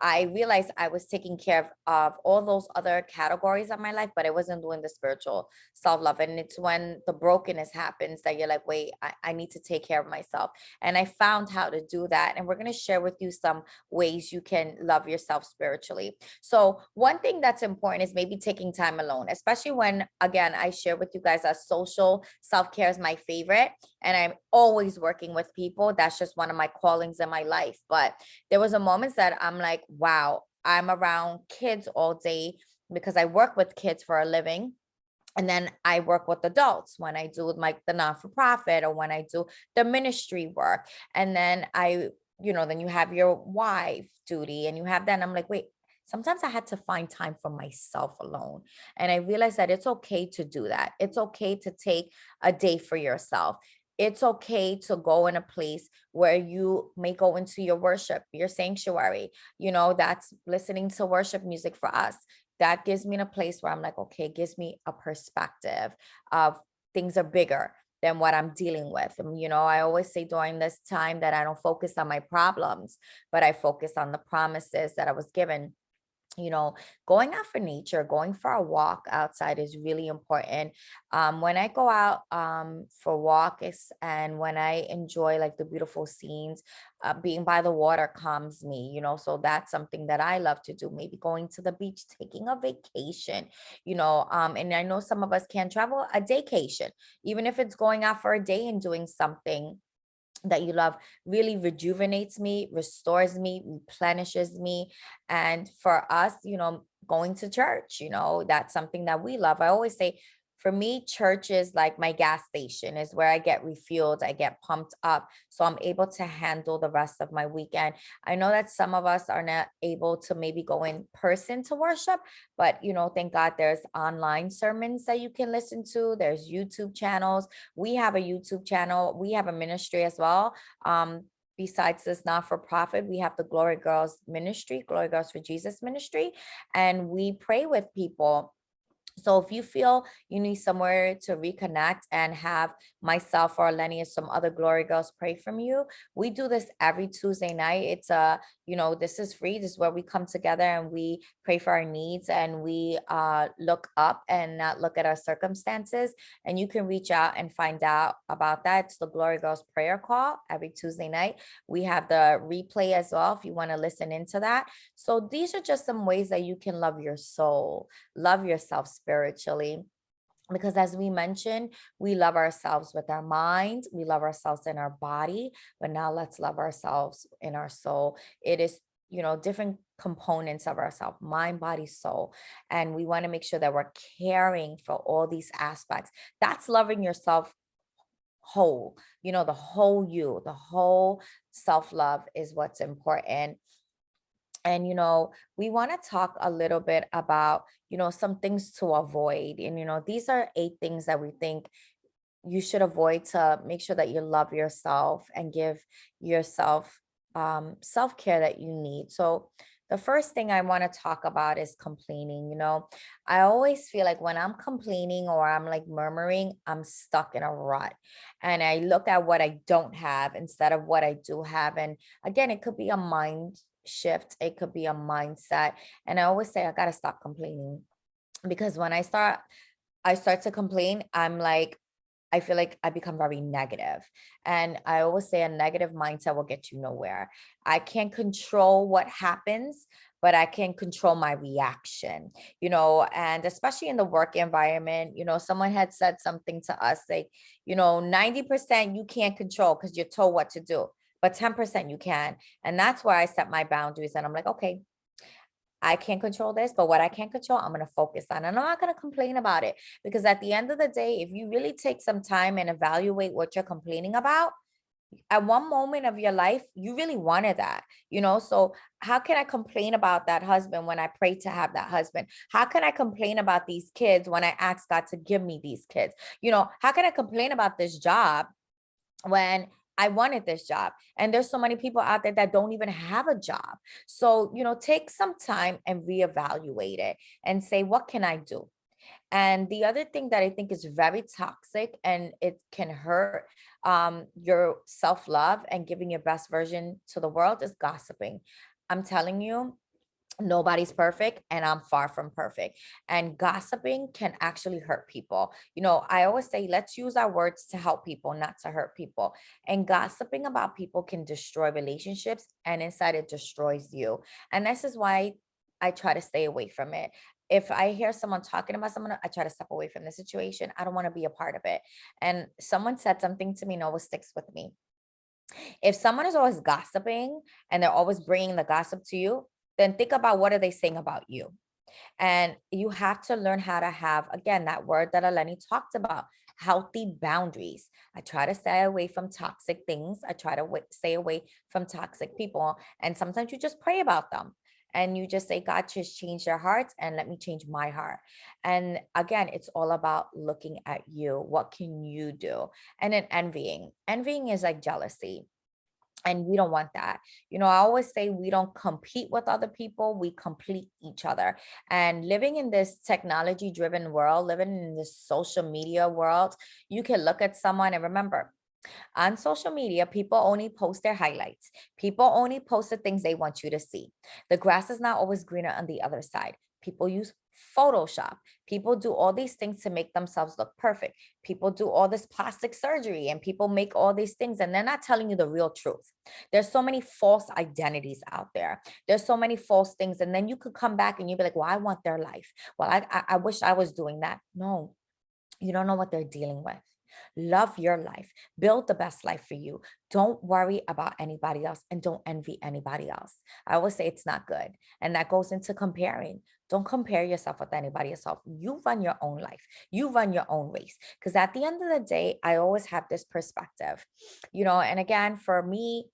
I realized I was taking care of all those other categories of my life, but I wasn't doing the spiritual self love. And it's when the brokenness happens that you're like, wait, I need to take care of myself. And I found how to do that. And we're going to share with you some ways you can love yourself spiritually. So, one thing that's important is maybe taking time alone, especially when, again, I share with you guys that social self care is my favorite. And I'm always working with people. That's just one of my callings in my life. But there was a moment that I'm like, wow, I'm around kids all day because I work with kids for a living. And then I work with adults when I do like the non-for-profit or when I do the ministry work. And then then you have your wife duty and you have that. And I'm like, wait, sometimes I had to find time for myself alone. And I realized that it's okay to do that. It's okay to take a day for yourself. It's okay to go in a place where you may go into your worship, your sanctuary. That's listening to worship music for us. That gives me a place where I'm like, okay, it gives me a perspective of things are bigger than what I'm dealing with. And, I always say during this time that I don't focus on my problems, but I focus on the promises that I was given. Going out for nature, going for a walk outside is really important. When I go out for walks and when I enjoy like the beautiful scenes, being by the water calms me, so that's something that I love to do. Maybe going to the beach, taking a vacation, and I know some of us can't travel, a daycation, even if it's going out for a day and doing something that you love really rejuvenates me, restores me, replenishes me. And for us, going to church, that's something that we love. I always say, for me, church is like my gas station, is where I get refueled, I get pumped up. So I'm able to handle the rest of my weekend. I know that some of us are not able to maybe go in person to worship, but thank God there's online sermons that you can listen to. There's YouTube channels. We have a YouTube channel. We have a ministry as well. Besides this not-for-profit, we have the Glory Girls ministry, Glory Girls for Jesus ministry, and we pray with people. So if you feel you need somewhere to reconnect and have myself or Lenny and some other Glory Girls pray from you, we do this every Tuesday night. It's this is free. This is where we come together and we pray for our needs and we look up and not look at our circumstances. And you can reach out and find out about that. It's the Glory Girls prayer call every Tuesday night. We have the replay as well if you want to listen into that. So these are just some ways that you can love your soul, love yourself spiritually. Because as we mentioned, we love ourselves with our mind, we love ourselves in our body, but now let's love ourselves in our soul. It is, different components of ourselves, mind, body, soul. And we want to make sure that we're caring for all these aspects. That's loving yourself whole, the whole you, the whole self-love is what's important. And, we want to talk a little bit about, some things to avoid. And, these are 8 things that we think you should avoid to make sure that you love yourself and give yourself self-care that you need. So the first thing I want to talk about is complaining. I always feel like when I'm complaining or I'm like murmuring, I'm stuck in a rut. And I look at what I don't have instead of what I do have. And again, it could be a mind shift, it could be a mindset. And I always say I got to stop complaining, because when I start to complain, I'm like, I feel like I become very negative. And I always say a negative mindset will get you nowhere. I can't control what happens, but I can control my reaction, and especially in the work environment, someone had said something to us like, 90% you can't control because you're told what to do, but 10% you can. And that's where I set my boundaries. And I'm like, okay, I can't control this, but what I can control, I'm going to focus on. And I'm not going to complain about it, because at the end of the day, if you really take some time and evaluate what you're complaining about, At one moment of your life, you really wanted that, so how can I complain about that husband when I pray to have that husband? How can I complain about these kids when I ask God to give me these kids? How can I complain about this job when I wanted this job? And there's so many people out there that don't even have a job. So, take some time and reevaluate it and say, what can I do? And the other thing that I think is very toxic and it can hurt your self love and giving your best version to the world is gossiping. I'm telling you, nobody's perfect and I'm far from perfect. And gossiping can actually hurt people. I always say, let's use our words to help people, not to hurt people. And gossiping about people can destroy relationships, and inside it destroys you. And this is why I try to stay away from it. If I hear someone talking about someone, I try to step away from the situation. I don't want to be a part of it. And someone said something to me and always sticks with me. If someone is always gossiping and they're always bringing the gossip to you, then think about what are they saying about you. And you have to learn how to have, again, that word that Eleni talked about, healthy boundaries. I try to stay away from toxic things. I try to stay away from toxic people. And sometimes you just pray about them. And you just say, God, just change their hearts and let me change my heart. And again, it's all about looking at you. What can you do? And then envying. Envying is like jealousy. And we don't want that. I always say we don't compete with other people, we complete each other. And living in this technology driven world, living in this social media world, you can look at someone and remember, on social media, people only post their highlights. People only post the things they want you to see. The grass is not always greener on the other side. People use Photoshop. People do all these things to make themselves look perfect. People do all this plastic surgery and people make all these things and they're not telling you the real truth. There's so many false identities out there. There's so many false things. And then you could come back and you'd be like, well, I want their life. Well, I wish I was doing that. No, you don't know what they're dealing with. Love your life. Build the best life for you. Don't worry about anybody else and don't envy anybody else. I always say it's not good. And that goes into comparing. Don't compare yourself with anybody else. You run your own life. You run your own race. Because at the end of the day, I always have this perspective, and again, for me,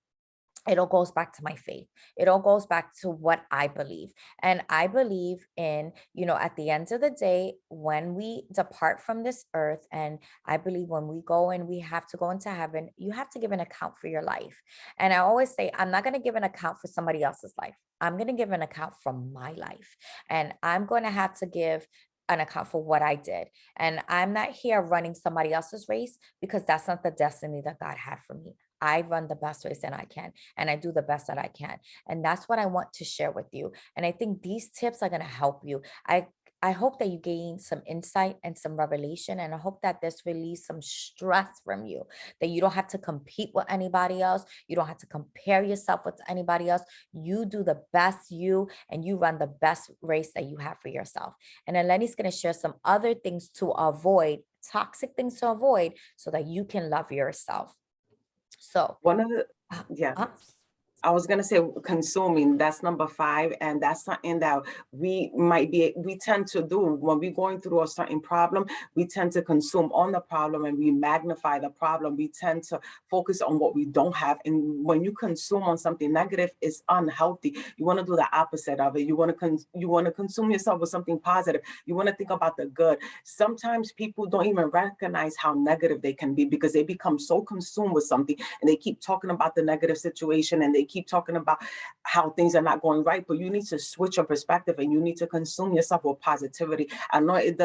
it all goes back to my faith. It all goes back to what I believe. And I believe in, at the end of the day, when we depart from this earth, and I believe when we go and we have to go into heaven, you have to give an account for your life. And I always say, I'm not going to give an account for somebody else's life. I'm going to give an account for my life. And I'm going to have to give an account for what I did. And I'm not here running somebody else's race because that's not the destiny that God had for me. I run the best race that I can, and I do the best that I can. And that's what I want to share with you. And I think these tips are going to help you. I hope that you gain some insight and some revelation. And I hope that this release some stress from you, that you don't have to compete with anybody else. You don't have to compare yourself with anybody else. You do the best you, and you run the best race that you have for yourself. And Eleni's going to share some other things to avoid, toxic things to avoid, so that you can love yourself. So, One of the, uh, yeah. uh, I was gonna say consuming, that's number 5, and that's something that we tend to do when we're going through a certain problem. We tend to consume on the problem and we magnify the problem. We tend to focus on what we don't have. And when you consume on something negative, it's unhealthy. You want to do the opposite of it. You want to consume yourself with something positive. You want to think about the good. Sometimes people don't even recognize how negative they can be because they become so consumed with something and they keep talking about the negative situation and they keep talking about how things are not going right, but you need to switch your perspective and you need to consume yourself with positivity. I know it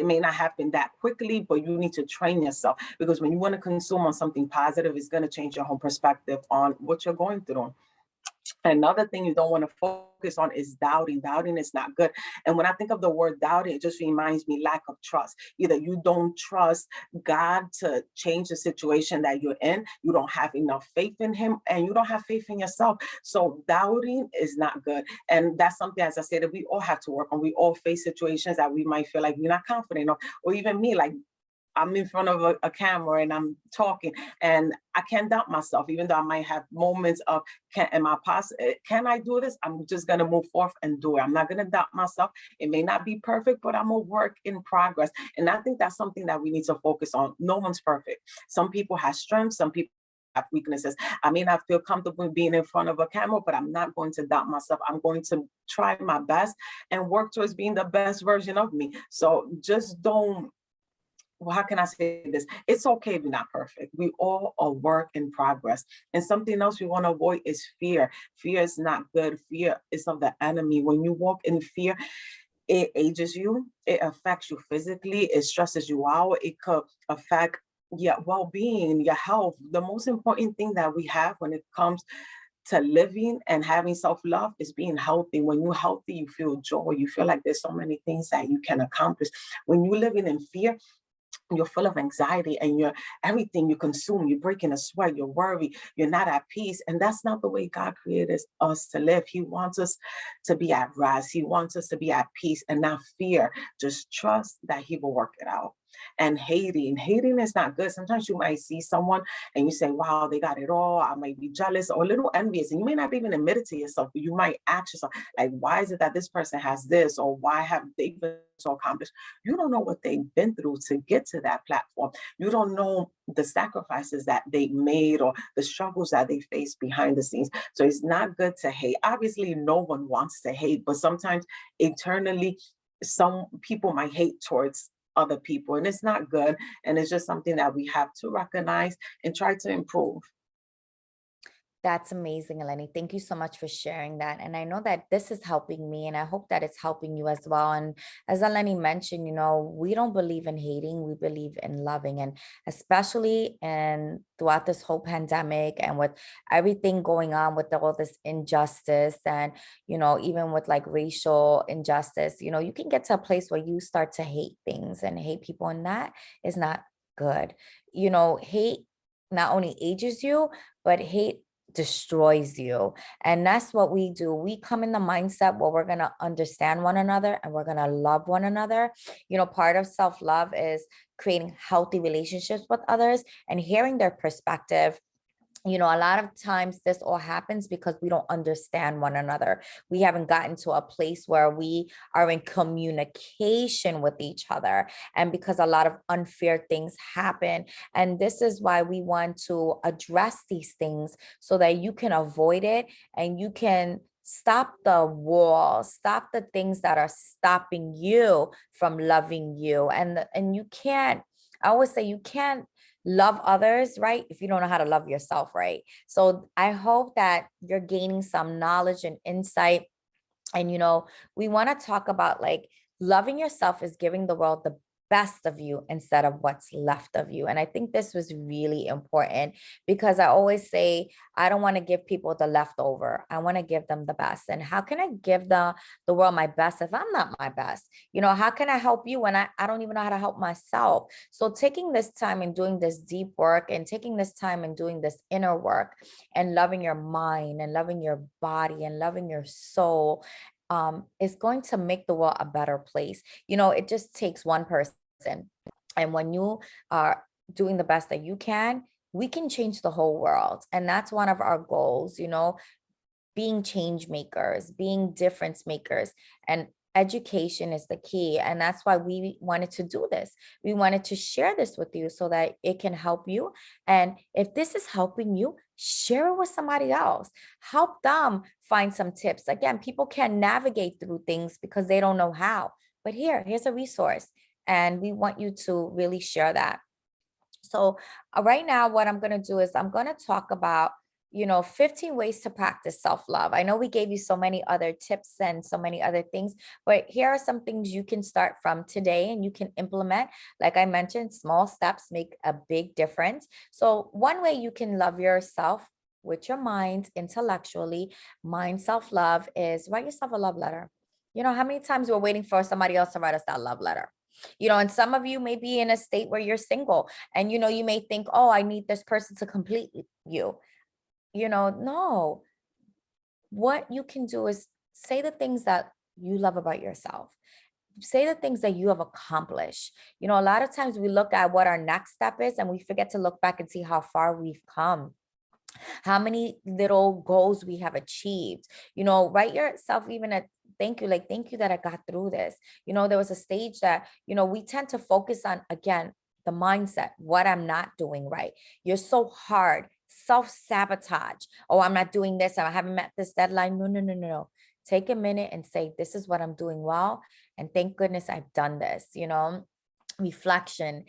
may not happen that quickly, but you need to train yourself, because when you want to consume on something positive, it's going to change your whole perspective on what you're going through. Another thing you don't want to focus on is doubting. Doubting is not good. And when I think of the word doubting, it just reminds me lack of trust. Either you don't trust God to change the situation that you're in, you don't have enough faith in him, and you don't have faith in yourself. So doubting is not good. And that's something, as I said, that we all have to work on. We all face situations that we might feel like we're not confident of, or even me, like I'm in front of a camera and I'm talking and I can't doubt myself, even though I might have moments of, can I do this? I'm just going to move forth and do it. I'm not going to doubt myself. It may not be perfect, but I'm a work in progress. And I think that's something that we need to focus on. No one's perfect. Some people have strengths, some people have weaknesses. I may not feel comfortable being in front of a camera, but I'm not going to doubt myself. I'm going to try my best and work towards being the best version of me. So just don't, well, how can I say this? It's okay if you're not perfect. We all are work in progress. And something else we want to avoid is fear. Fear is not good. Fear is of the enemy. When you walk in fear, it ages you, it affects you physically, it stresses you out, it could affect your well-being, your health. The most important thing that we have when it comes to living and having self-love is being healthy. When you're healthy, you feel joy. You feel like there's so many things that you can accomplish. When you're living in fear, you're full of anxiety and you're everything you consume, you're breaking a sweat, you're worried, you're not at peace. And that's not the way God created us to live. He wants us to be at rest. He wants us to be at peace and not fear. Just trust that he will work it out. And hating is not good. Sometimes you might see someone and you say, wow, they got it all. I might be jealous or a little envious. And you may not even admit it to yourself, but you might ask yourself, like, why is it that this person has this? Or why have they been so accomplished? You don't know what they've been through to get to that platform. You don't know the sacrifices that they made or the struggles that they faced behind the scenes. So it's not good to hate. Obviously, no one wants to hate, but sometimes internally, some people might hate towards other people, and it's not good. And it's just something that we have to recognize and try to improve. That's amazing, Eleni. Thank you so much for sharing that. And I know that this is helping me, and I hope that it's helping you as well. And as Eleni mentioned, we don't believe in hating, we believe in loving. And especially throughout this whole pandemic and with everything going on with all this injustice and, even with like racial injustice, you can get to a place where you start to hate things and hate people, and that is not good. Hate not only ages you, but hate destroys you. And that's what we do. We come in the mindset where we're going to understand one another and we're going to love one another. Part of self-love is creating healthy relationships with others and hearing their perspective. A lot of times this all happens because we don't understand one another. We haven't gotten to a place where we are in communication with each other, and because a lot of unfair things happen. And this is why we want to address these things so that you can avoid it and you can stop the wall, stop the things that are stopping you from loving you. And you can't, I always say, you can't love others, right, if you don't know how to love yourself, right? So I hope that you're gaining some knowledge and insight. And we want to talk about, like, loving yourself is giving the world the best of you instead of what's left of you. And I think this was really important because I always say, I don't want to give people the leftover. I want to give them the best. And how can I give the world my best if I'm not my best? How can I help you when I don't even know how to help myself? So taking this time and doing this deep work and taking this time and doing this inner work and loving your mind and loving your body and loving your soul is going to make the world a better place. It just takes one person. And when you are doing the best that you can, we can change the whole world. And that's one of our goals, being change makers, being difference makers. And education is the key. And that's why we wanted to do this. We wanted to share this with you so that it can help you. And if this is helping you, share it with somebody else. Help them find some tips. Again, people can navigate through things because they don't know how. But here's a resource. And we want you to really share that. So right now, what I'm going to do is I'm going to talk about 15 ways to practice self-love. I know we gave you so many other tips and so many other things, but here are some things you can start from today and you can implement. Like I mentioned, small steps make a big difference. So one way you can love yourself with your mind intellectually, mind self-love, is write yourself a love letter. How many times we're waiting for somebody else to write us that love letter? And some of you may be in a state where you're single and, you may think, oh, I need this person to complete you. No, what you can do is say the things that you love about yourself. Say the things that you have accomplished. A lot of times we look at what our next step is and we forget to look back and see how far we've come, how many little goals we have achieved. Write yourself even a thank you, like, thank you that I got through this. There was a stage that, we tend to focus on, again, the mindset, what I'm not doing right. You're so hard. self-sabotage. Oh, I'm not doing this. I haven't met this deadline. No, no, no, no, no. Take a minute and say, this is what I'm doing well. And thank goodness I've done this, reflection.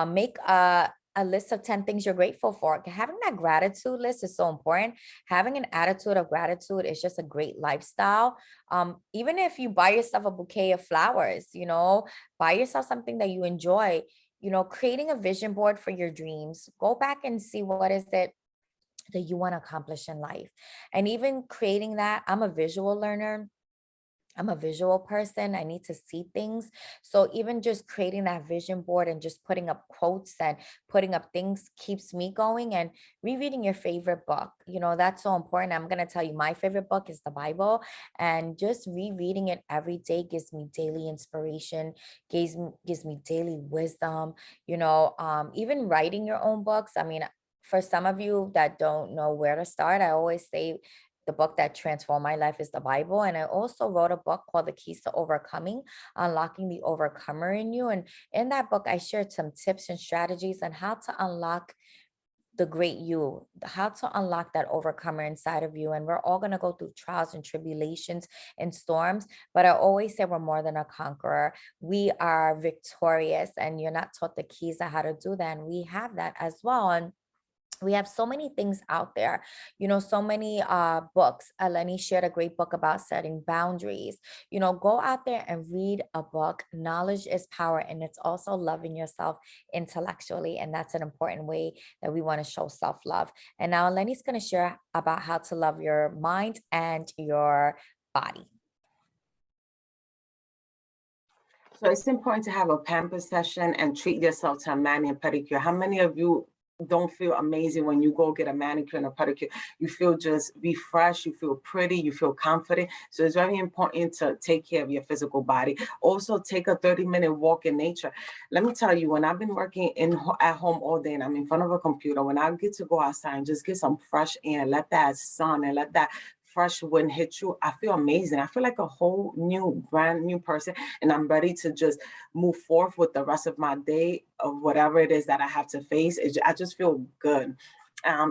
Make a list of 10 things you're grateful for. Having that gratitude list is so important. Having an attitude of gratitude is just a great lifestyle. Even if you buy yourself a bouquet of flowers, buy yourself something that you enjoy, creating a vision board for your dreams. Go back and see what is it that you want to accomplish in life. And even creating that, I'm a visual learner. I'm a visual person. I need to see things. So even just creating that vision board and just putting up quotes and putting up things keeps me going. And rereading your favorite book, that's so important. I'm going to tell you, my favorite book is the Bible, and just rereading it every day gives me daily inspiration, gives me daily wisdom, even writing your own books. I mean, for some of you that don't know where to start, I always say the book that transformed my life is the Bible. And I also wrote a book called The Keys to Overcoming, Unlocking the Overcomer in You. And in that book, I shared some tips and strategies on how to unlock the great you, how to unlock that overcomer inside of you. And we're all going to go through trials and tribulations and storms. But I always say we're more than a conqueror. We are victorious, and you're not taught the keys of how to do that. And we have that as well. And we have so many things out there, so many books. Eleni shared a great book about setting boundaries. Go out there and read a book. Knowledge is power, and it's also loving yourself intellectually. And that's an important way that we want to show self-love. And now Eleni's going to share about how to love your mind and your body. So it's important to have a pamper session and treat yourself to a mani and pedicure. How many of you don't feel amazing when you go get a manicure and a pedicure? You feel just refreshed, you feel pretty, you feel confident. So it's very important to take care of your physical body. Also, take a 30-minute walk in nature. Let me tell you, when I've been working at home all day and I'm in front of a computer, when I get to go outside and just get some fresh air, let that sun and let that fresh wind hit you, I feel amazing. I feel like a whole new, brand new person, and I'm ready to just move forth with the rest of my day of whatever it is that I have to face. I just feel good.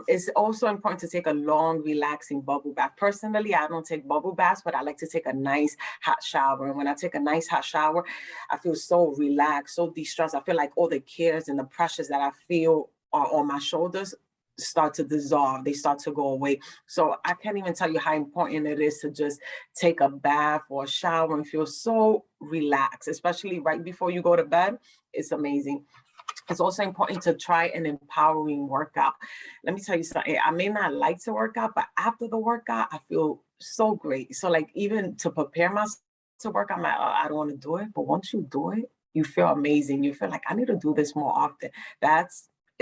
It's also important to take a long, relaxing bubble bath. Personally, I don't take bubble baths, but I like to take a nice hot shower. And when I take a nice hot shower, I feel so relaxed, so de-stressed. I feel like all the cares and the pressures that I feel are on my shoulders start to dissolve, they start to go away. So I can't even tell you how important it is to just take a bath or a shower and feel so relaxed, especially right before you go to bed. It's amazing. It's also important to try an empowering workout. Let me tell you something. I may not like to work out, but after the workout, I feel so great. So like even to prepare myself to work, I'm like, oh, I don't want to do it. But once you do it, you feel amazing. You feel like I need to do this more often.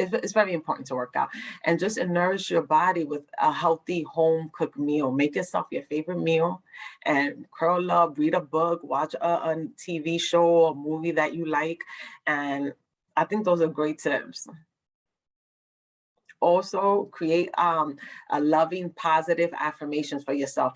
It's very important to work out, and just nourish your body with a healthy home cooked meal. Make yourself your favorite meal and curl up, read a book, watch a TV show or movie that you like. And I think those are great tips. Also, create a loving, positive affirmations for yourself.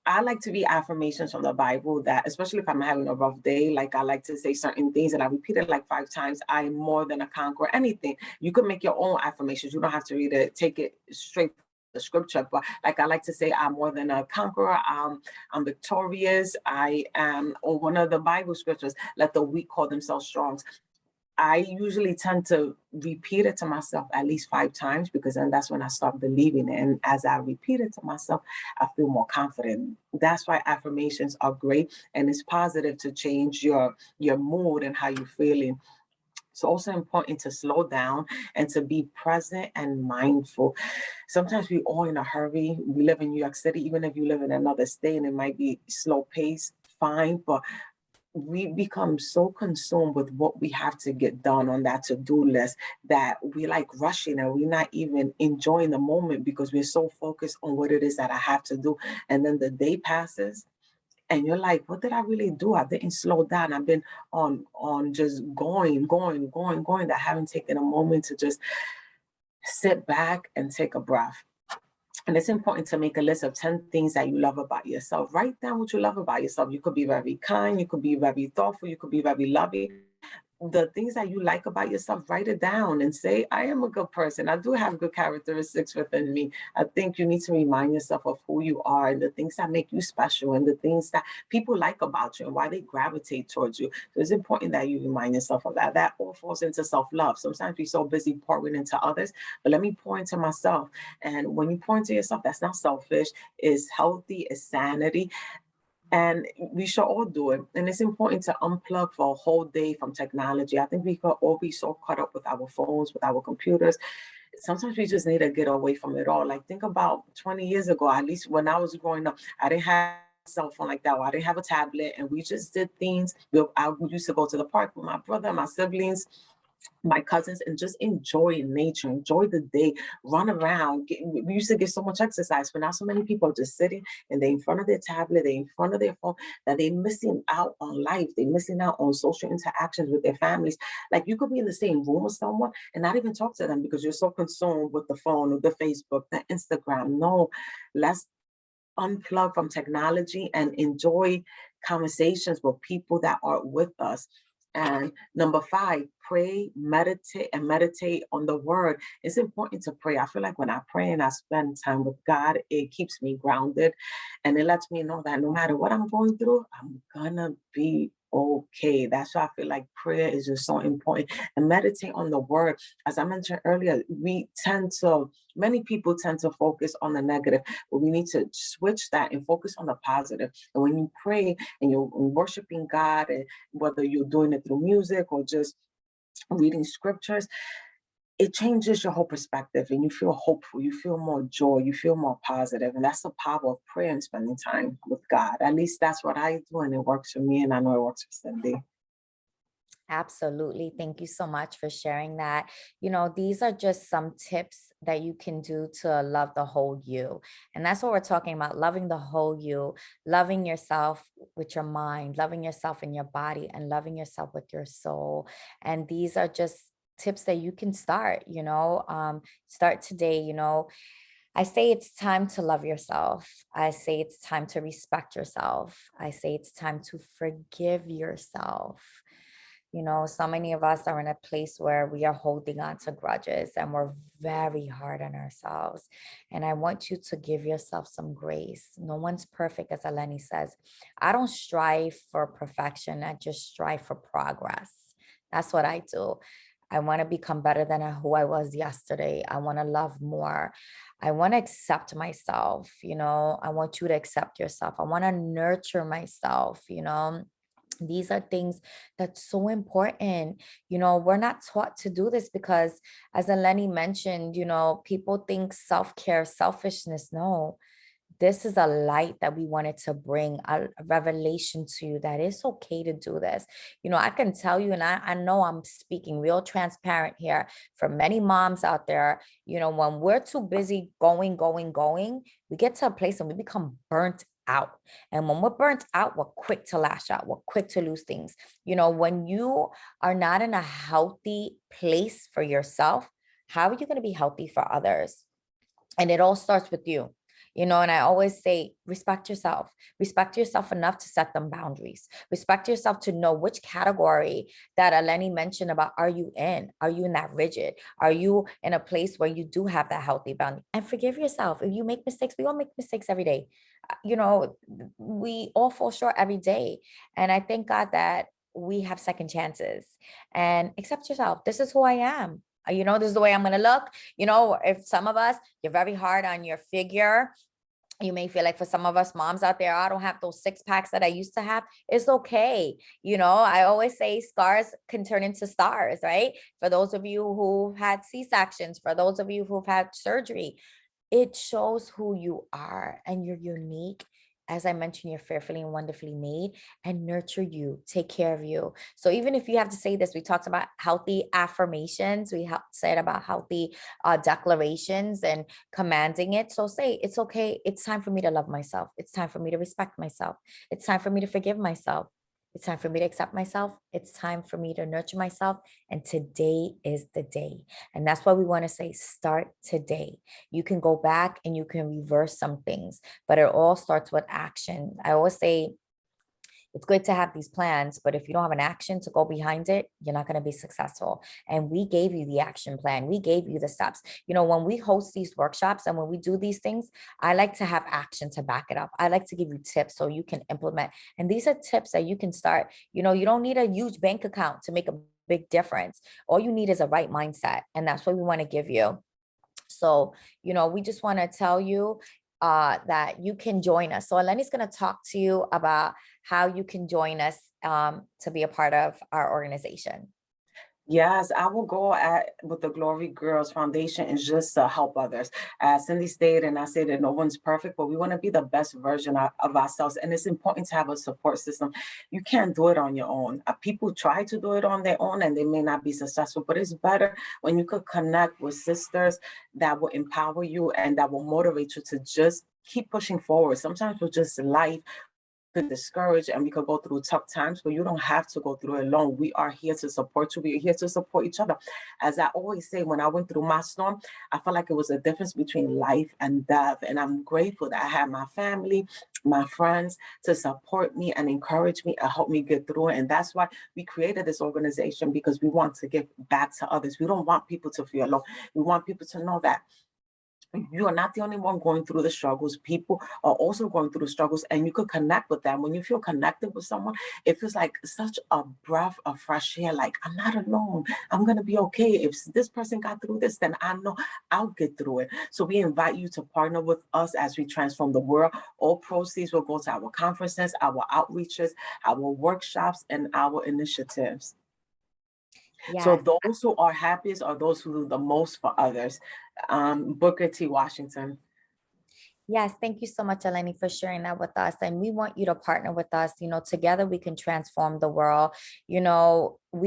I like to read affirmations from the Bible that, especially if I'm having a rough day, like I like to say certain things and I repeat it like 5 times. I am more than a conqueror. Anything. You can make your own affirmations. You don't have to read it, take it straight from the scripture. But like I like to say, I'm more than a conqueror. I'm victorious. I am, or one of the Bible scriptures, let the weak call themselves strong. I usually tend to repeat it to myself at least 5 times, because then that's when I start believing it. And as I repeat it to myself, I feel more confident. That's why affirmations are great, and it's positive to change your mood and how you're feeling. It's also important to slow down and to be present and mindful. Sometimes we're all in a hurry. We live in New York City, even if you live in another state and it might be slow paced, fine, but we become so consumed with what we have to get done on that to-do list that we like rushing and we're not even enjoying the moment because we're so focused on what it is that I have to do. And then the day passes and you're like, what did I really do? I didn't slow down. I've been on just going, that I haven't taken a moment to just sit back and take a breath. And it's important to make a list of 10 things that you love about yourself. Write down what you love about yourself. You could be very kind, you could be very thoughtful, you could be very loving. the things that you like about yourself, write it down and say, I am a good person. I do have good characteristics within me. I think you need to remind yourself of who you are and the things that make you special and the things that people like about you and why they gravitate towards you. So it's important that you remind yourself of that. That all falls into self-love. Sometimes we're so busy pouring into others, but let me pour into myself. And when you pour into yourself, that's not selfish, it's healthy, it's sanity. And we should all do it. And it's important to unplug for a whole day from technology. I think we could all be so caught up with our phones, with our computers. Sometimes we just need to get away from it all. Like, think about 20 years ago, at least when I was growing up, I didn't have a cell phone like that. Or I didn't have a tablet. And we just did things. I used to go to the park with my brother, my siblings, my cousins, and just enjoy nature, enjoy the day, run around. We used to get so much exercise, but now so many people are just sitting and they're in front of their tablet, they're in front of their phone, that they're missing out on life. They're missing out on social interactions with their families. Like, you could be in the same room with someone and not even talk to them because you're so consumed with the phone or the Facebook, the Instagram. No, let's unplug from technology and enjoy conversations with people that are with us. And number 5, pray, meditate on the word. It's important to pray. I feel like when I pray and I spend time with God, it keeps me grounded and it lets me know that no matter what I'm going through, I'm gonna be okay. That's why I feel like prayer is just so important. And meditate on the word. As I mentioned earlier, many people tend to focus on the negative, but we need to switch that and focus on the positive. And when you pray and you're worshiping God, and whether you're doing it through music or just reading scriptures, it changes your whole perspective and you feel hopeful, you feel more joy, you feel more positive. And that's the power of prayer and spending time with God. At least that's what I do, and it works for me, and I know it works for Cindy. Absolutely. Thank you so much for sharing that. These are just some tips that you can do to love the whole you. And that's what we're talking about, loving the whole you, loving yourself with your mind, loving yourself in your body, and loving yourself with your soul. And these are just tips that you can start today. I say it's time to love yourself. I say it's time to respect yourself. I say it's time to forgive yourself. So many of us are in a place where we are holding on to grudges and we're very hard on ourselves. And I want you to give yourself some grace. No one's perfect, as Eleni says. I don't strive for perfection. I just strive for progress. That's what I do. I want to become better than who I was yesterday. I want to love more. I want to accept myself. I want you to accept yourself. I want to nurture myself. These are things that's so important. We're not taught to do this because, as Eleni mentioned, people think self-care, selfishness. No, this is a light that we wanted to bring, a revelation to you that it's okay to do this. I can tell you, and I know I'm speaking real transparent here for many moms out there, when we're too busy going, we get to a place and we become burnt out. And when we're burnt out, we're quick to lash out. We're quick to lose things. When you are not in a healthy place for yourself, how are you going to be healthy for others? And it all starts with you. And I always say, respect yourself enough to set them boundaries, respect yourself to know which category that Eleni mentioned about, are you in that rigid? Are you in a place where you do have that healthy boundary? And forgive yourself. If you make mistakes, we all make mistakes every day. We all fall short every day. And I thank God that we have second chances. And accept yourself. This is who I am. This is the way I'm going to look. If some of us, you're very hard on your figure, you may feel like, for some of us moms out there, I don't have those 6-packs that I used to have. It's okay. I always say scars can turn into stars, right? For those of you who had C-sections, for those of you who've had surgery, it shows who you are, and you're unique. As I mentioned, you're fearfully and wonderfully made, and nurture you, take care of you. So even if you have to say this, we talked about healthy affirmations. We said about healthy declarations and commanding it. So say, it's okay. It's time for me to love myself. It's time for me to respect myself. It's time for me to forgive myself. It's time for me to accept myself. It's time for me to nurture myself. And today is the day. And that's why we want to say, start today. You can go back and you can reverse some things, but it all starts with action. I always say, It's good to have these plans, but if you don't have an action to go behind it, you're not going to be successful. And we gave you the action plan. We gave you the steps. When we host these workshops and when we do these things, I like to have action to back it up. I like to give you tips so you can implement. And these are tips that you can start. You don't need a huge bank account to make a big difference. All you need is a right mindset. And that's what we want to give you. So, we just want to tell you that you can join us. So Eleni's going to talk to you about how you can join us to be a part of our organization. Yes, I will go with the Glory Girls Foundation and just to help others. As Cindy stated, and I said that no one's perfect, but we want to be the best version of ourselves. And it's important to have a support system. You can't do it on your own. People try to do it on their own and they may not be successful, but it's better when you could connect with sisters that will empower you and that will motivate you to just keep pushing forward. Sometimes with just life, could discourage and we could go through tough times, but you don't have to go through it alone. We are here to support you. We are here to support each other. As I always say, when I went through my storm, I felt like it was a difference between life and death. And I'm grateful that I had my family, my friends to support me and encourage me and help me get through it. And that's why we created this organization, because we want to give back to others. We don't want people to feel alone. We want people to know that you are not the only one going through the struggles. People are also going through the struggles, and you could connect with them. When you feel connected with someone, it feels like such a breath of fresh air. Like, I'm not alone. I'm going to be okay. If this person got through this, then I know I'll get through it. So we invite you to partner with us as we transform the world. All proceeds will go to our conferences, our outreaches, our workshops, and our initiatives. So Yes. those who are happiest are those who do the most for others. Booker T. Washington. Yes, thank you so much, Eleni, for sharing that with us. And we want you to partner with us. Together we can transform the world. We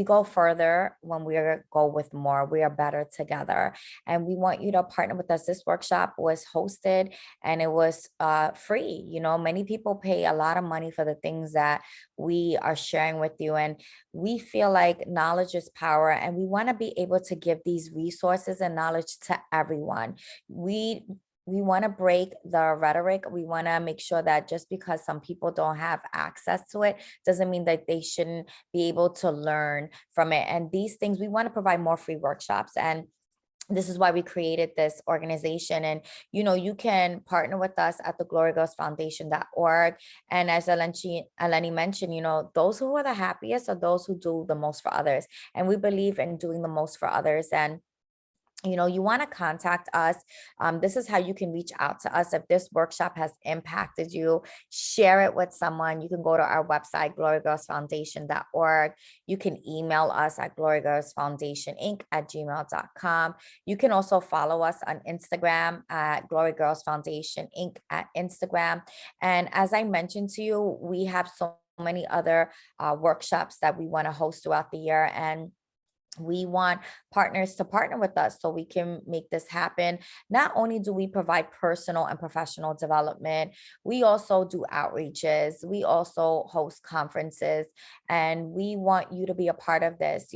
go further when we go with more. We are better together. And we want you to partner with us. This workshop was hosted and it was free. Many people pay a lot of money for the things that we are sharing with you. And we feel like knowledge is power. And we want to be able to give these resources and knowledge to everyone. We want to break the rhetoric. We want to make sure that just because some people don't have access to it doesn't mean that they shouldn't be able to learn from it. And these things, we want to provide more free workshops. And this is why we created this organization. And, you can partner with us at the glorygirlsfoundation.org. And as Eleni mentioned, those who are the happiest are those who do the most for others. And we believe in doing the most for others. And you want to contact us. This is how you can reach out to us. If this workshop has impacted you, share it with someone. You can go to our website, glorygirlsfoundation.org. You can email us at glorygirlsfoundationinc@gmail.com. You can also follow us on Instagram at glorygirlsfoundationinc at Instagram. And as I mentioned to you, we have so many other workshops that we want to host throughout the year. And we want partners to partner with us so we can make this happen. Not only do we provide personal and professional development, we also do outreaches. We also host conferences, and we want you to be a part of this.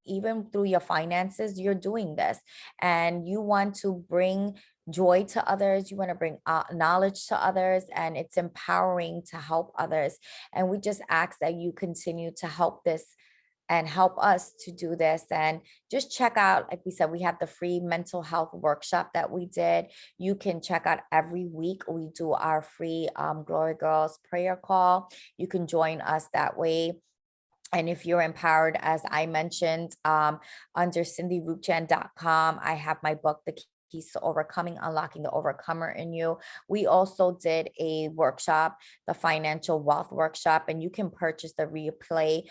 Even through your finances, you're doing this, and you want to bring joy to others. You want to bring knowledge to others, and it's empowering to help others. And we just ask that you continue to help this and help us to do this. And just check out, like we said, we have the free mental health workshop that we did. You can check out every week. We do our free Glory Girls prayer call. You can join us that way. And if you're empowered, as I mentioned, under cindyruchan.com, I have my book, The Keys to Overcoming, Unlocking the Overcomer in You. We also did a workshop, the Financial Wealth Workshop, and you can purchase the replay.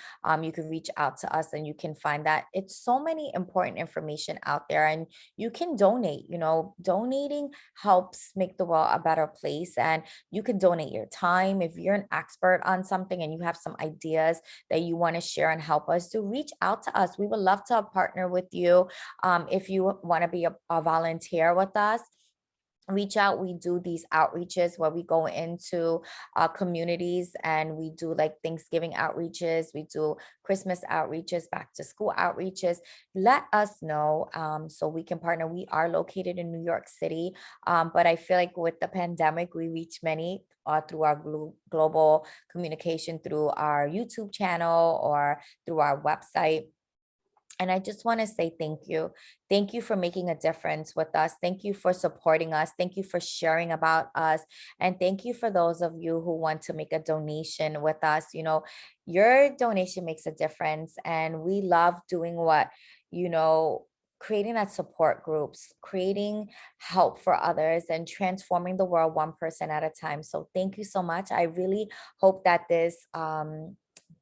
You can reach out to us and you can find that. It's so many important information out there, and you can donate. Donating helps make the world a better place. And you can donate your time. If you're an expert on something and you have some ideas that you want to share and help us, to reach out to us. We would love to partner with you. If you want to be a volunteer with us, reach out. We do these outreaches where we go into communities and we do like Thanksgiving outreaches, we do Christmas outreaches, back to school outreaches. Let us know so we can partner. We are located in New York City, but I feel like with the pandemic, we reach many through our global communication through our YouTube channel or through our website. And I just want to say thank you. Thank you for making a difference with us. Thank you for supporting us. Thank you for sharing about us. And thank you for those of you who want to make a donation with us. You know, your donation makes a difference. And we love doing what, you know, creating that support groups, creating help for others, and transforming the world one person at a time. So thank you so much. I really hope that this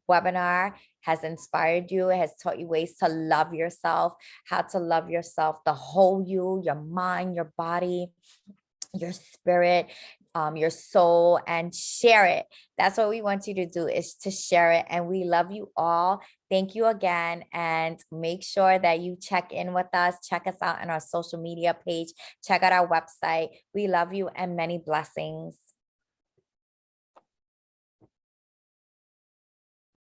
webinar has inspired you, it has taught you ways to love yourself, how to love yourself, the whole you, your mind, your body, your spirit, your soul, and share it. That's what we want you to do, is to share it. And we love you all. Thank you again. And make sure that you check in with us. Check us out on our social media page. Check out our website. We love you and many blessings.